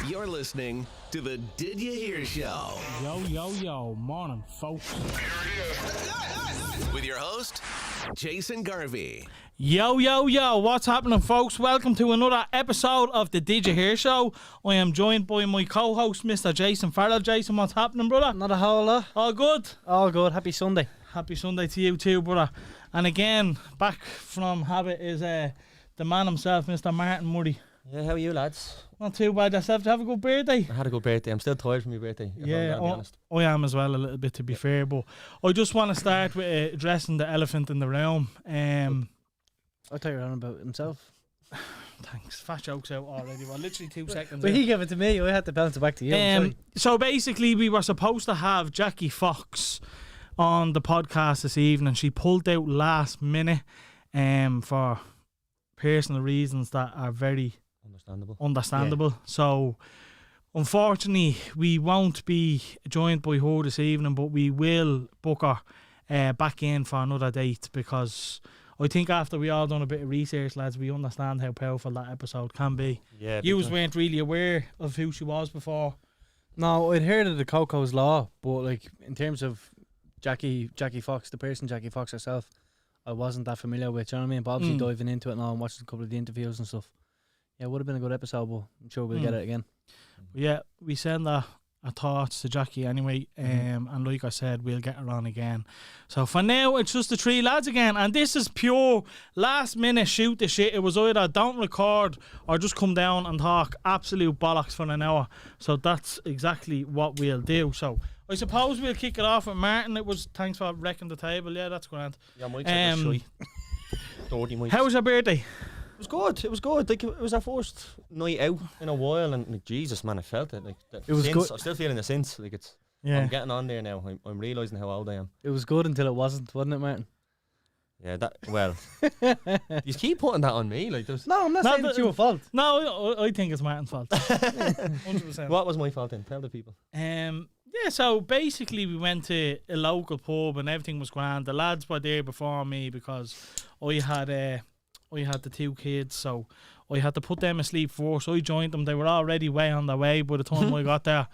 You're listening to the Did You Hear Show. Yo, morning, folks. With your host, Jason Garvey. Yo, what's happening, folks? Welcome to another episode of the Did You Hear Show. I am joined by my co-host, Mr. Jason Farrell. Jason, what's happening, brother? Not a whole lot. All good? All good. Happy Sunday. Happy Sunday to you too, brother. And again, back from habit is the man himself, Mr. Martin Murray. Yeah, how are you, lads? Not too bad yourself. Did you have a good birthday? I had a good birthday. I'm still tired from my birthday. Yeah, I am as well a little bit, to be fair. But I just want to start with addressing the elephant in the room. I'll tell you on about himself. Thanks. Fat joke's out already. Well, literally 2 seconds. But he gave it to me. I had to bounce it back to you. So basically, we were supposed to have Jackie Foxx on the podcast this evening. She pulled out last minute for personal reasons that are very understandable. Yeah. So unfortunately we won't be joined by her this evening, but we will book her back in for another date, because I think after we all done a bit of research, lads, we understand how powerful that episode can be. Yeah, you weren't really aware of who she was before. No, I'd heard of the Coco's Law, but like in terms of Jackie Foxx, the person Jackie Foxx herself, I wasn't that familiar with, you know what I mean? But obviously diving into it and all and watching a couple of the interviews and stuff. Yeah, it would have been a good episode, but I'm sure we'll get it again. Yeah, we send our thoughts to Jackie anyway, and like I said, we'll get her on again. So for now, it's just the three lads again, and this is pure last minute shoot the shit. It was either don't record or just come down and talk absolute bollocks for an hour. So that's exactly what we'll do. So I suppose we'll kick it off with Martin. It was thanks for wrecking the table. Yeah, that's grand. Yeah, Mike's dirty Mike's. How was your birthday? It was good. It was good. Like, it was our first night out in a while, and like, Jesus, man, I felt it. Like, it was good. I'm still feeling the sense. Like, it's. Yeah. I'm getting on there now. I'm realising how old I am. It was good until it wasn't it, Martin? Yeah, that. Well, you keep putting that on me. Like, no, I'm not saying it's your fault. No, I think it's Martin's fault. 100%. What was my fault then? Tell the people. Yeah, so basically we went to a local pub and everything was grand. The lads were there before me because I had the 2 kids, so I had to put them asleep first. I joined them. They were already way on their way by the time I got there.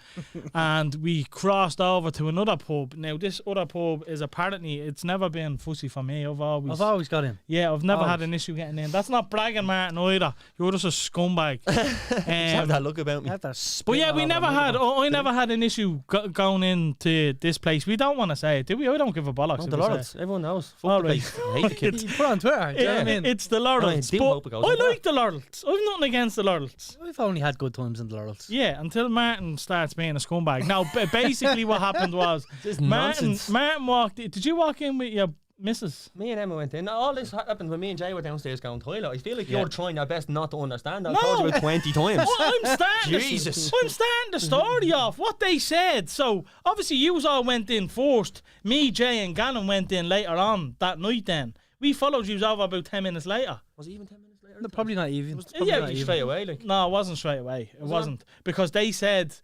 And we crossed over to another pub. Now, this other pub is apparently, it's never been fussy for me. I've always got in. Yeah, I've never had an issue getting in. That's not bragging, Martin, either. You're just a scumbag. Have that look about me. But yeah, we never had, I never had an issue going into this place. We don't want to say it, do we? I don't give a bollocks. No, the Laurels. Everyone knows. Fuck all the right. place. I hate the kids. You put it on Twitter. Do you know what I mean? It's the Laurels. I like the Laurels. I've nothing against the Laurels. We've only had good times in the Laurels. Yeah, until Martin starts being a scumbag. Now, basically what happened was Martin walked in. Did you walk in with your missus? Me and Emma went in. All this happened when me and Jay were downstairs going to toilet. I feel like you're trying your best not to understand. I've told you about 20 times. Well, I'm starting the story off. What they said. So, obviously, you all went in first. Me, Jay and Gannon went in later on that night then. We followed you over about 10 minutes later. Was it even 10 minutes later? No, probably not even. Straight away. Like. No, it wasn't straight away. It wasn't. Because they said,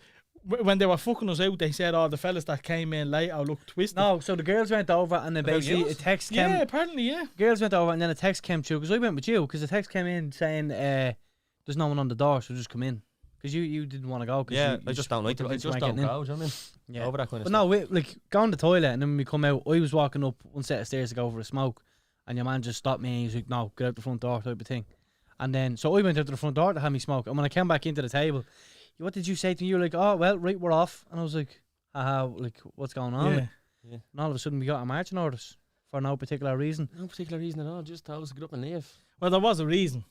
when they were fucking us out, they said, the fellas that came in later looked twisted. No, so the girls went over and then basically a text came. Yeah, apparently, yeah. Girls went over and then a text came through, because I went with you, because the text came in saying there's no one on the door, so just come in. Because you didn't want to go. Yeah, I just don't like it. I just don't go, do you know what I mean? Yeah. Over that kind of but stuff. no, we going to the toilet, and then when we come out, I was walking up one set of stairs to go for a smoke, and your man just stopped me and he was like, no, get out the front door type of thing. And then, so I went out to the front door to have me smoke, and when I came back into the table, what did you say to me? You were like, oh, well, right, we're off. And I was like, like, what's going on? Yeah. Yeah. And all of a sudden we got a marching orders for no particular reason. No particular reason at all, just told us to get up and leave. Well, there was a reason.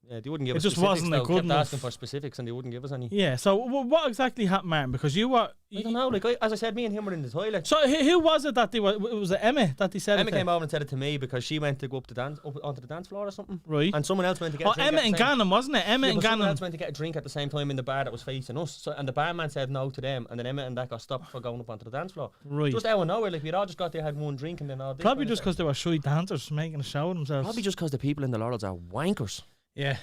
Yeah, they wouldn't give us specifics. It just wasn't though. good Kept enough. asking for specifics and they wouldn't give us any. Yeah, so what exactly happened, Martin? Because you were... I don't know, like, as I said, me and him were in the toilet. So who was it that they were... Was it Emma that they said Emma it came over and said it to me because she went to go up onto the dance floor or something. Right. And someone else went to get a drink. Emma and Gannon, wasn't it? Emma and Gannon. Someone else went to get a drink at the same time in the bar that was facing us. So, and the barman said no to them, and then Emma and that got stopped for going up onto the dance floor. Right. Just out of nowhere, like, we'd all just got there, had one drink, and then all this. Probably just because they were shy dancers making a show of themselves. Probably just because the people in the Laurels are wankers. Yeah.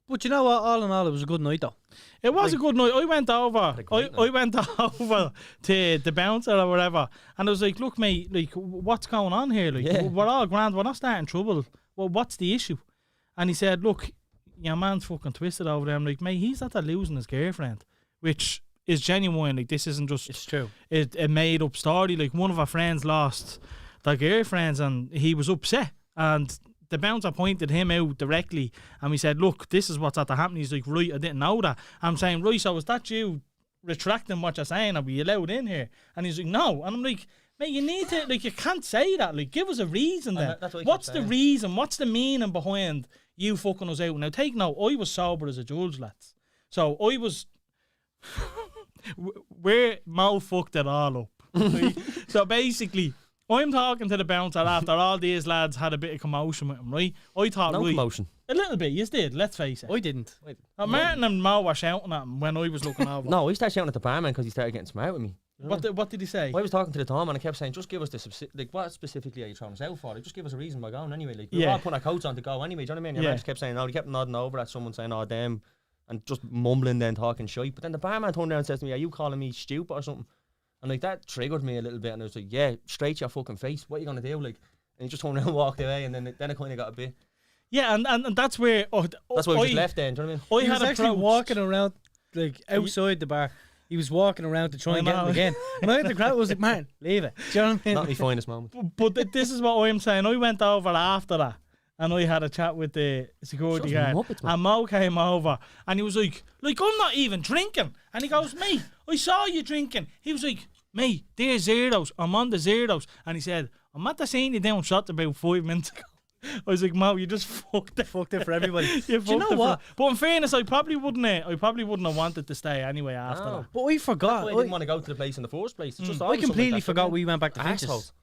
But you know what? All in all, it was a good night, though. It was a good night. I went over. I went over to the bouncer or whatever, and I was like, "Look, mate, like, what's going on here? Like, we're all grand. We're not starting trouble. Well, what's the issue?" And he said, "Look, your man's fucking twisted over there. I'm like, mate, he's after losing his girlfriend, which is genuine. Like, this isn't just It's true. a made up story. Like, one of our friends lost their girlfriends and he was upset, and the bouncer pointed him out directly, and we said, look, this is what's at the happening. He's like, right, I didn't know that. I'm saying, right, so is that you retracting what you're saying? Are we allowed in here? And he's like, no. And I'm like, mate, you need to, like, you can't say that. Like, give us a reason then. That's what he What's kept the saying. reason? What's the meaning behind you fucking us out? Now, take note, I was sober as a judge, lads. So I was, we're Mo fucked it all up. Right? So basically, I'm talking to the bouncer after all these lads had a bit of commotion with him, right? I thought, No right, commotion. a little bit, you did, let's face it. I didn't. Martin and Mo were shouting at him when I was looking over. No, he started shouting at the barman because he started getting smart with me. What did he say? I was talking to the Tom and I kept saying, just give us the like, what specifically are you throwing us out for? Like, just give us a reason by going anyway. Like, we were Yeah. all putting our coats on to go anyway. Do you know what I mean? Your Yeah. man just kept saying, no, he kept nodding over at someone saying, oh, them, and just mumbling then talking shite. But then the barman turned around and says to me, are you calling me stupid or something? And like, that triggered me a little bit, and I was like, yeah, straight to your fucking face. What are you gonna do? Like, and he just turned around and walked away, and then it kind of got a bit. Yeah, and that's where That's why we just left then. Do you know what I mean? He I was had actually approached- walking around, like, outside the bar. He was walking around to try I and get him know. again. And I had the crowd was like, man, leave it. Do you know what I mean? Not my finest moment. But this is what I'm saying. I went over after that, and I had a chat with the security Shut guard. Muppets, man. And Mo came over, and he was like, I'm not even drinking. And he goes, mate, I saw you drinking. He was like, mate, there's zeros. I'm on the zeros. And he said, I'm at the scene you down shot about 5 minutes ago. I was like, Mo, you just fucked it. Fucked it for everybody. You Do you know fucked it what? But in fairness, I probably wouldn't have wanted to stay anyway after No. that. But we forgot. That's why I didn't want to go to the place in the first place. It's just I always something completely like that, forgot you know? we went back to Finches. Assholes.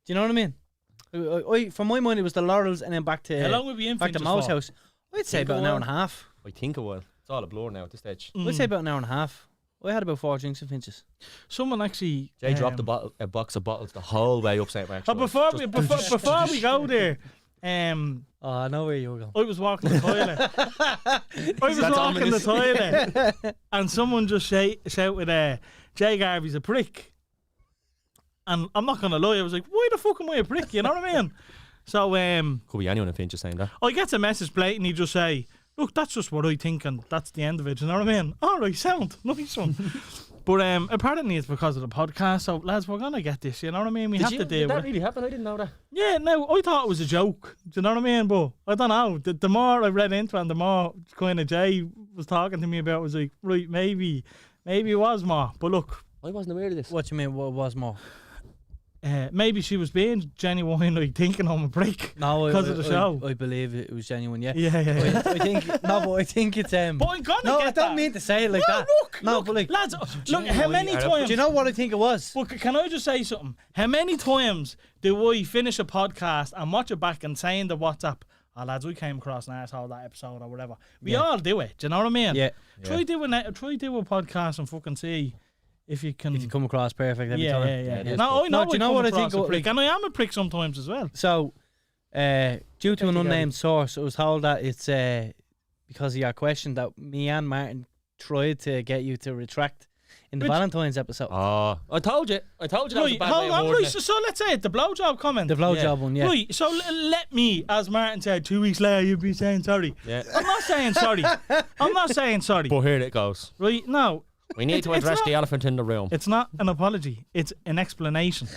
Do you know what I mean? From my mind, it was the Laurels and then back to How long were we in back to Finches Mo's for? house. I'd say Think about a an hour while. and a half. I think a while. It's all a blur now at this stage. I'd say about an hour and a half. I had about 4 drinks in Finches. Someone actually... Jay dropped a box of bottles the whole way up St. Mark's. But before we go there, Oh, I know where you were going. I was walking the toilet. I was That's walking the ominous. toilet, and someone just shouted, Jay Garvey's a prick. And I'm not going to lie, I was like, why the fuck am I a prick? You know what I mean? So Could be anyone in Finch saying that. I get a message blatantly just say, look, that's just what I think, and that's the end of it. You know what I mean? All right, sound. Nice one. But apparently it's because of the podcast. So, lads, we're going to get this. You know what I mean? We have to deal Did that with it. really happen? I didn't know that. Yeah, no, I thought it was a joke. Do you know what I mean? But I don't know. The more I read into it, and the more kind of Jay was talking to me about it, was like, right, maybe it was more. But look, I wasn't aware of this. What you mean? What was more? maybe she was being genuine, like thinking I'm a prick. No, Because of the show. I believe it was genuine. Yeah. Yeah. I think no, but I think it's But I'm gonna No, get I don't that. mean to say it like No, that. look, No, look, but like, lads, look, how many times? do you know what I think it was? But can I just say something? How many times do I finish a podcast and watch it back and say in the WhatsApp, oh lads, we came across an arsehole that episode or whatever. We all do it. Do you know what I mean? Yeah. Try do a podcast and fucking see if you can. If you come across perfect every yeah, time. yeah, yeah. it is No, I know. No, do you know come what I across think a it- prick, and I am a prick sometimes as well. So, due to an Jackie unnamed source, I was told that it's because of your question that me and Martin tried to get you to retract in the Which- Valentine's episode. Oh, I told you. That was a Right, bad hold way of on, wording right. it. So let's say it. The blowjob comment. The blowjob one, yeah. Right. So let me, as Martin said, 2 weeks later, you'll be saying sorry. Yeah. I'm not saying sorry. I'm not saying sorry. But here it goes. Right? No. We need to It's address not- the elephant in the room. It's not an apology. It's an explanation.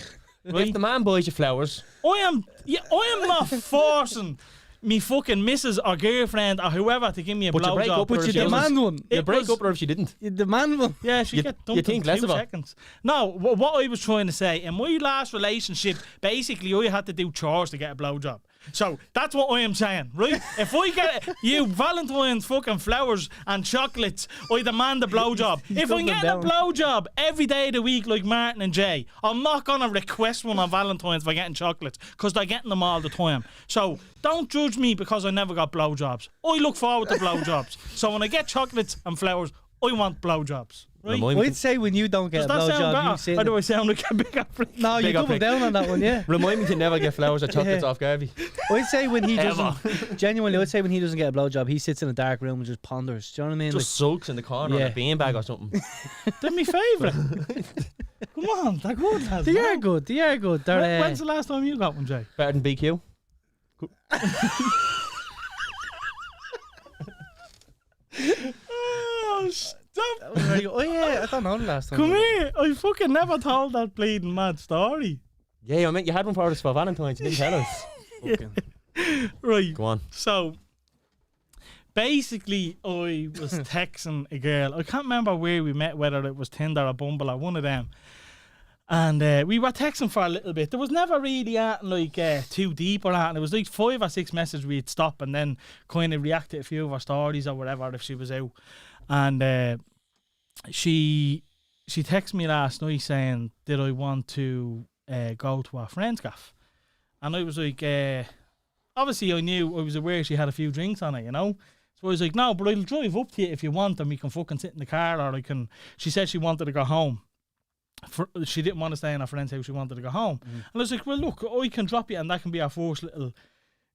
Right? If the man buys you flowers, I am not forcing me fucking missus or girlfriend or whoever to give me a But you break blowjob. up with her But if you she doesn't. demand one. It You break was- up with her if she didn't. You demand one. Yeah, she You- get you dumped think in less 2 of her? seconds. No, what I was trying to say, in my last relationship, basically I had to do chores to get a blowjob. So that's what I am saying, right? If I get you Valentine's fucking flowers and chocolates, I demand a blowjob. If cut I'm them getting a down. blowjob every day of the week like Martin and Jay, I'm not gonna request one on Valentine's for getting chocolates because they're getting them all the time. So don't judge me because I never got blowjobs. I look forward to blowjobs. So when I get chocolates and flowers, I want blowjobs. Right? Remind me I'd say when you don't get Does a that sound blowjob, you better? sit. Or do I sound like a bigger freak? No, you Big up double prick. down on that one, yeah. Remind me to never get flowers or chocolates Yeah. off Garvey. I'd say when he Ever. doesn't, genuinely, I'd say when he doesn't get a blowjob, he sits in a dark room and just ponders. Do you know what I mean? Just sulks in the corner Yeah. on a beanbag or something. They're my favourite. Come on, they're good, lads. They no? are good. They are good. They're, When's the last time you got one, Jay? Better than BQ. Oh, stop. Oh yeah, I don't know the last time. Come here. I fucking never told that bleeding mad story. Yeah, I mean, you had one for us for Valentine's. You didn't tell us. Fucking. Right. Go on. So, basically, I was texting a girl. I can't remember where we met, whether it was Tinder or Bumble or one of them. And we were texting for a little bit. There was never really too deep or that. It was like 5 or 6 messages we'd stop and then kind of react to a few of her stories or whatever if she was out. And she texted me last night saying, did I want to go to our friend's gaff? And I was like, obviously I knew, I was aware she had a few drinks on it, you know? So I was like, no, but I'll drive up to you if you want and we can fucking sit in the car, or I can... She said she wanted to go home. She didn't want to stay in her friend's house, she wanted to go home. And I was like, well, look, I can drop you and that can be our first little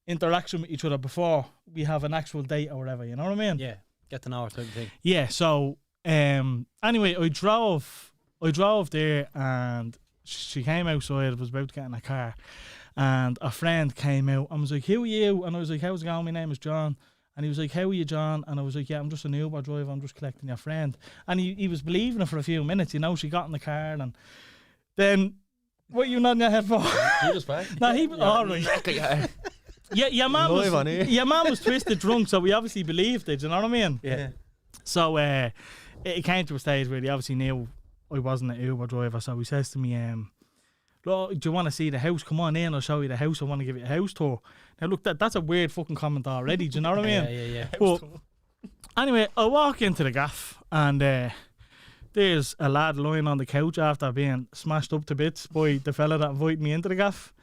interaction with each other before we have an actual date or whatever, you know what I mean? Yeah, get to know her type of thing. Yeah, so anyway, I drove there and she came outside, was about to get in a car, and a friend came out and was like, who are you? And I was like, how's it going? My name is John. And he was like, how are you, John? And I was like, yeah, I'm just an Uber driver. I'm just collecting your friend. And he was believing it for a few minutes, you know. She got in the car and then, what are you nodding your head for? You just fine. No, he was all right. Yeah, your man was twisted drunk, so we obviously believed it, you know what I mean? Yeah. So it came to a stage where he obviously knew I wasn't an Uber driver, so he says to me, look, do you want to see the house? Come on in, I'll show you the house. I want to give you a house tour. Now look, that's a weird fucking comment already, do you know what I mean? Yeah. But anyway, I walk into the gaff and there's a lad lying on the couch after being smashed up to bits by the fella that invited me into the gaff.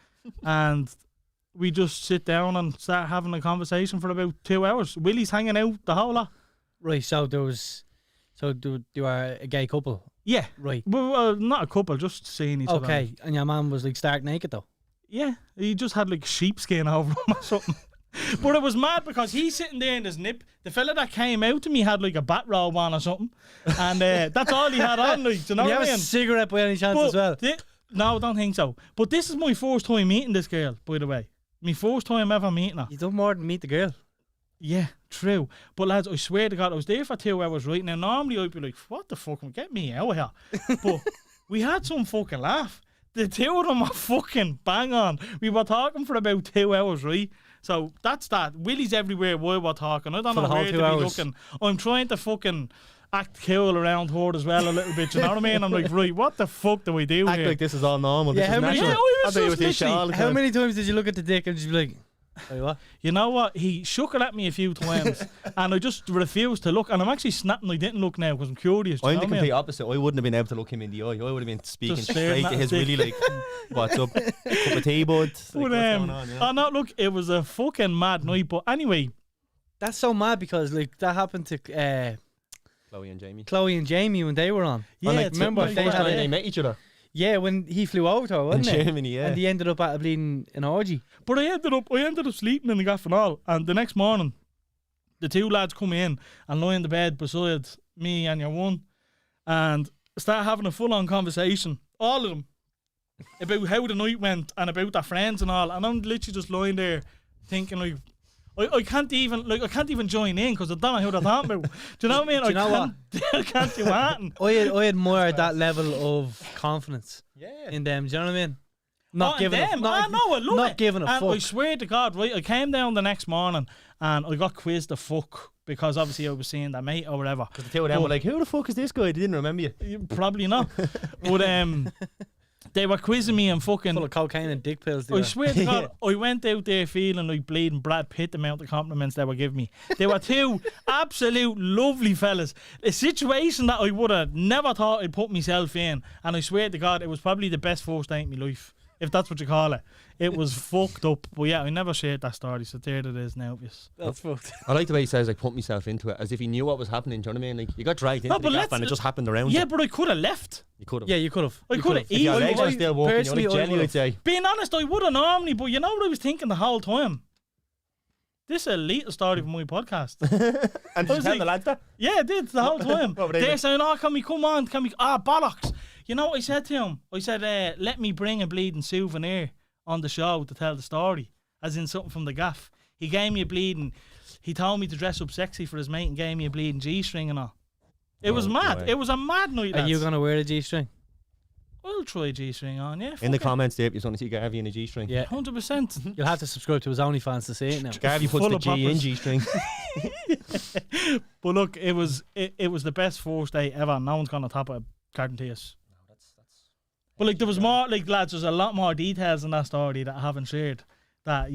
And we just sit down and start having a conversation for about 2 hours. Willie's hanging out the whole lot. Right, so there were a gay couple. Yeah. Right. Well, not a couple, just seeing each other. Okay, and your man was like stark naked though? Yeah, he just had like sheepskin over him or something. But it was mad because he's sitting there in his nip. The fella that came out to me had like a bat robe on or something. And that's all he had on, like, do you know Did what I you have mean? a cigarette by any chance as well? No, I don't think so. But this is my first time meeting this girl, by the way. My first time ever meeting her. You done more than meet the girl. Yeah, true. But lads, I swear to God, I was there for 2 hours, right? Now, normally I'd be like, what the fuck, get me out of here. But we had some fucking laugh. The two of them were fucking bang on. We were talking for about 2 hours, right? So that's that. Willie's everywhere while we're talking. I don't know where to be looking. I'm trying to fucking act cool around her as well a little bit, you know what I mean? I'm like, right, what the fuck do we do Act here? like this is all normal. Yeah, this is how many- natural. Yeah, I was I bet you just was this all the How time. many times did you look at the dick and just be like, wait, what? You know what? He shook it at me a few times and I just refused to look. And I'm actually snapping I didn't look now because I'm curious. Do you I'm know the what I complete mean? opposite. I wouldn't have been able to look him in the eye. I would have been speaking Just staring straight at to his his dick. Willie like, what's up? Cup of tea, bud? Like, But, what's going on, you know? oh no, look, it was a fucking mad night. But anyway, That's so mad because like that happened to Chloe and Jamie. Chloe and Jamie when they were on. Yeah, And, like, it's remember like they First had time they it. met each other. Yeah, when he flew over to her, In wasn't it? Germany, yeah. And he ended up at a bleeding an orgy. but I ended up sleeping in the gaff and all. And the next morning, the two lads come in and lie in the bed beside me and your one, and start having a full-on conversation, all of them, about how the night went and about their friends and all. And I'm literally just lying there thinking like, I can't even join in because I don't know who they're talking about. Do you know what I mean? Do you know what? I can't do anything. I admire that level of confidence Yeah. in them. Do you know what I mean? Not Oh, giving and them. a not, I know, I love not it. giving a and I fuck. swear to God, right, I came down the next morning and I got quizzed the fuck because obviously I was seeing that mate or whatever. The two of them were like, who the fuck is this guy? They didn't remember you. Probably not. But they were quizzing me and fucking... Full of cocaine and dick pills. I swear to God, I went out there feeling like bleeding Brad Pitt, the amount of compliments they were giving me. They were two absolute lovely fellas. A situation that I would have never thought I'd put myself in. And I swear to God, it was probably the best first date in my life, if that's what you call it. It was fucked up. But yeah, I never shared that story, so there it is now. Yes. That's fucked. I like the way he says, like, put myself into it, as if he knew what was happening. Do you know what I mean? Like, you got dragged into the gap and it just happened around Yeah, you. but I could have left. You could have. Yeah, you could have. I could have If your easily. legs are still walking, you're personally, like I Jenny, I'd would've. say. Being honest, I would have normally, but you know what I was thinking the whole time? This is a little story from my podcast. And did I you was tell like- the lads that? Yeah, I did the whole time. What were they They're doing? saying, oh, can we come on? Bollocks. You know what I said to him? I said, let me bring a bleeding souvenir on the show to tell the story, as in something from the gaff. He gave me a bleeding he told me to dress up sexy for his mate and gave me a bleeding G-string and all. It was Oh, mad. boy. It was a mad night, Are lads. you gonna wear a G-string? I'll try a G-string on, yeah. In the fuck it. comments there, if you want to see Garvey in a G-string. Yeah. 100%. You'll have to subscribe to his OnlyFans to see it now. Garvey puts Full the of G in poppers. G-string. But look, it was the best first day ever. No one's gonna top it. Guarantee us. But like, there was more, like, lads, there's a lot more details in that story that I haven't shared. That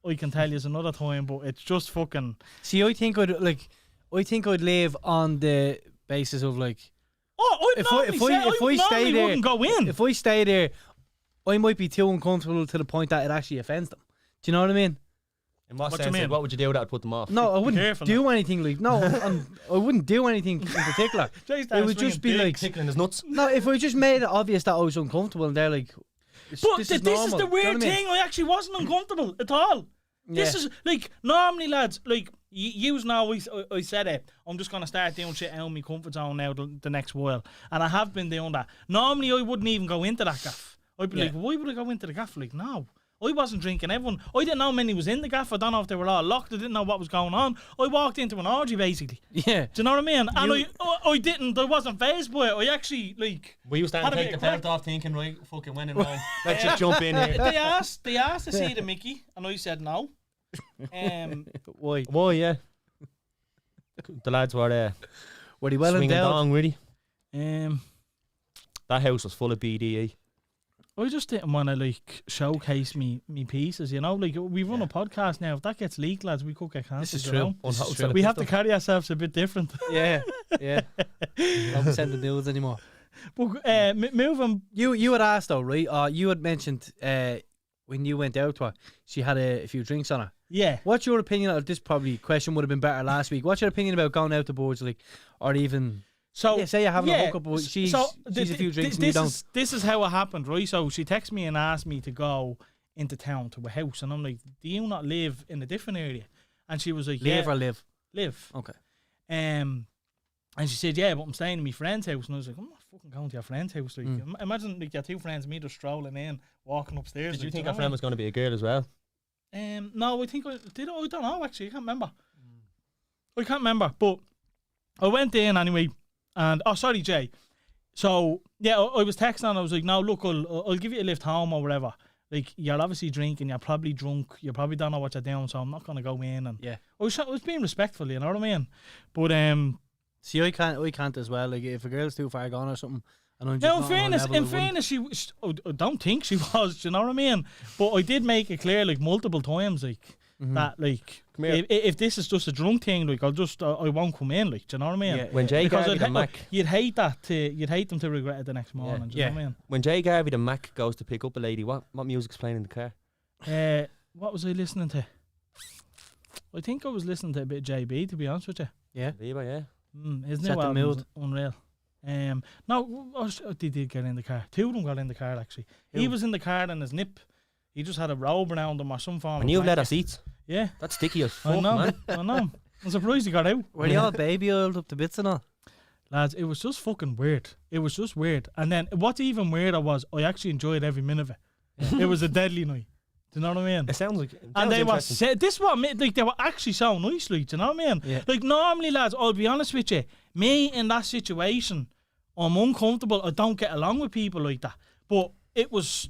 I can tell you another time, but it's just fucking. See, I think I'd live on the basis of like, Oh, if I stay there, wouldn't go in. if I stay there, I might be too uncomfortable to the point that it actually offends them. Do you know what I mean? In what What do you sense? mean? Like, what would you do that would put them off? No, I wouldn't careful do anything like. No, I wouldn't do anything in particular. Jay's It would just be like, Tickling his nuts. no, if I just made it obvious that I was uncomfortable and they're like, But this this is is normal. the Do you know weird what I mean? thing. I actually wasn't uncomfortable at all. This Yeah. is like, normally, lads, like, you know, I said it. I'm just gonna start doing shit out of my comfort zone now the next while, and I have been doing that. Normally, I wouldn't even go into that gaff. I'd be Yeah. like, why would I go into the gaff? Like, no. I wasn't drinking. Everyone, I didn't know many was in the gaff. I don't know if they were all locked. I didn't know what was going on. I walked into an orgy, basically. Yeah. Do you know what I mean? And I didn't. I wasn't fazed by it. I actually, like, Will you stand Had and a take bit the of belt crack. off thinking, right, fucking when and wrong. Let's just jump in here. they asked to see the Mickey, and I said no. Why? Why, yeah. The lads were Were they well swinging endowed? dong, really. um, That house was full of BDE. I just didn't want to like showcase me pieces, you know. Like, we run a podcast now. If that gets leaked, lads, we could get cancelled. This is you true. know? This is Unhoused true. fella We have pissed to carry ourselves a bit different. Yeah, yeah. Don't send the news anymore. But moving, You had asked though, right? You had mentioned when you went out to her, she had a few drinks on her. yeah. What's your opinion of this? Probably question would have been better last week. What's your opinion about going out to boards, like, or even? So Yeah, say you're having a hookup, but she's a few drinks and you don't. This is how it happened, right? So she texted me and asked me to go into town to a house, and I'm like, "Do you not live in a different area?" And she was like, Live "Yeah, or live? live." Okay. And she said, "Yeah, but I'm staying in my friend's house." And I was like, "I'm not fucking going to your friend's house." Like, imagine like your two friends, me just strolling in, walking upstairs. Did you like, think know our friend what was going to be a girl as well? I mean? No, I think I did. I don't know actually. I can't remember. I can't remember. But I went in anyway. And sorry, Jay. So yeah, I was texting and I was like, "No, look, I'll give you a lift home or whatever. Like, you're obviously drinking, you're probably drunk, you probably don't know what you're doing, so I'm not gonna go in." And Yeah. I was being respectful, you know what I mean? But See, I can't as well. Like, if a girl's too far gone or something, and I'm just now not on her level, I in wouldn't. fairness, I don't think she was. Do you know what I mean? But I did make it clear like multiple times, like that, like Come here. if this is just a drunk thing, like I won't come in, like, do you know what I mean? Yeah. When Jay Because Garvey the Mac, you'd hate them to regret it the next morning. Do you know what I mean? when Jay Garvey the Mac goes to pick up a lady, what music's playing in the car? What was I listening to? I think I was listening to a bit of JB, to be honest with you. Yeah. Viva, yeah. His Set new the album's mood. unreal. They did get in the car. Two of them got in the car actually. He Who? was in the car in his nip. He just had a robe around him or some form. And of you've leather blanket. seats. Yeah, That's sticky as I fuck, know. man. I know. I'm surprised he got out. Were they all baby oiled up to bits and all? Lads, it was just fucking weird. It was just weird. And then what's even weirder was I actually enjoyed every minute of it. It was a deadly night. Do you know what I mean? It sounds like. And they were interesting. this is what like they were actually so nice, like, do you know what I mean? Yeah. Like, normally, lads, I'll be honest with you, me in that situation, I'm uncomfortable. I don't get along with people like that. But it was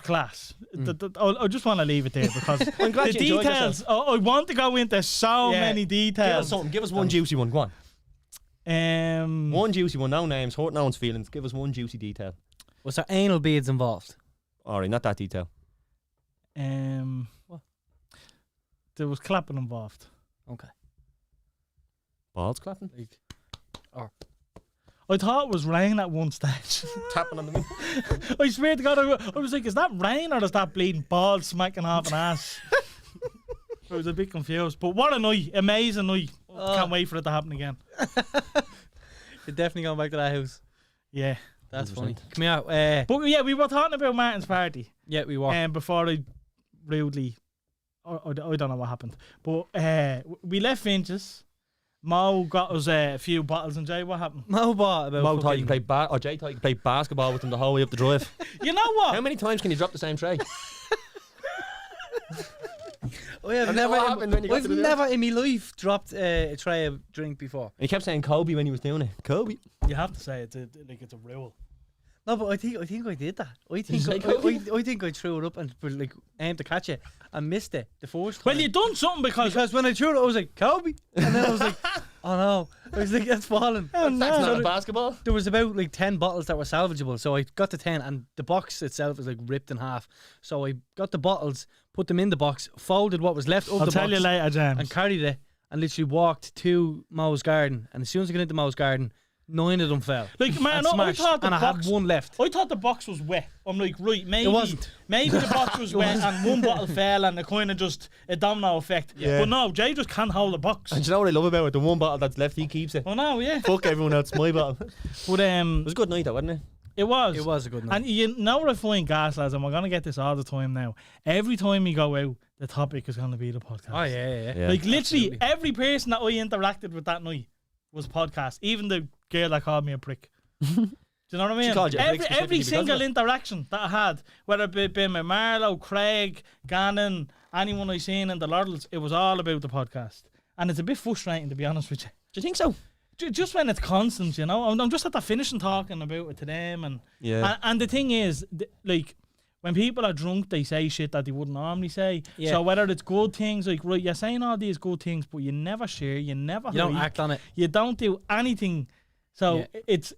class. I just want to leave it there because I'm glad the you enjoyed details. I want to go into so Yeah. many Give us details. something. Give us one juicy one. Go on. One juicy one. No names. Hurt no one's feelings. Give us one juicy detail. Was there anal beads involved? All right, not that detail. What? There was clapping involved. Okay. Balls clapping. I thought it was rain at one stage. Tapping on the window. I swear to God, I was like, is that rain or is that bleeding balls smacking off an ass? I was a bit confused. But what a night. Amazing night. Can't wait for it to happen again. You're definitely going back to that house. Yeah. That's 100%. funny. Come here. But yeah, we were talking about Martin's party. Yeah, we were. Before I rudely, I don't know what happened. But we left Finch's. Mo got us a few bottles, and Jay, what happened? Mo bought about Mo thought you fucking- could play or Jay thought you could play basketball with him the whole way up the drive. You know what? How many times can you drop the same tray? I have And then what happened when you got I've to the never in my life dropped a tray of drink before. And he kept saying Kobe when he was doing it. Kobe. You have to say it's a rule. No, but I think I did that. I think I threw it up and like aimed to catch it and missed it the first time. Well, you done something because when I threw it, I was like Kobe, and then I was like, oh no, I was like that's fallen. Oh, no. That's So not a basketball. There was about like 10 bottles that were salvageable, so I got to 10, and the box itself was like ripped in half. So I got the bottles, put them in the box, folded what was left of I'll the tell box, you later, James. and carried it, and literally walked to Mo's garden. And as soon as I got into Mo's garden, 9 of them fell. Like, man, and I smashed, thought the and box, I had one left. I thought the box was wet. I'm like, right, maybe It wasn't. Maybe the box was wet and one bottle fell and it kind of just a domino effect. Yeah. But no, Jay just can't hold the box. And do you know what I love about it? The one bottle that's left, he keeps it. Oh no, yeah. Fuck everyone else, my bottle. But It was a good night, though, wasn't it? it was. It was a good night. And you know what I find, gas lads, and we're gonna get this all the time now. Every time we go out, the topic is gonna be the podcast. Oh yeah. Like literally absolutely. every person that I interacted with that night was podcast. Even the girl that called me a prick. Do you know what I mean? She called you a prick Every specifically because single of it? interaction that I had, whether it been with Marlo, Craig, Gannon, anyone I seen in the Laurels, it was all about the podcast. And it's a bit frustrating, to be honest with you. Do you think so? Just when it's constant, you know. I'm just at the finishing talking about it to them. And Yeah. and the thing is, like, when people are drunk, they say shit that they wouldn't normally say. Yeah. So whether it's good things, like, right, you're saying all these good things, but you never share, you never You don't like, act on it. you don't do anything. So Yeah.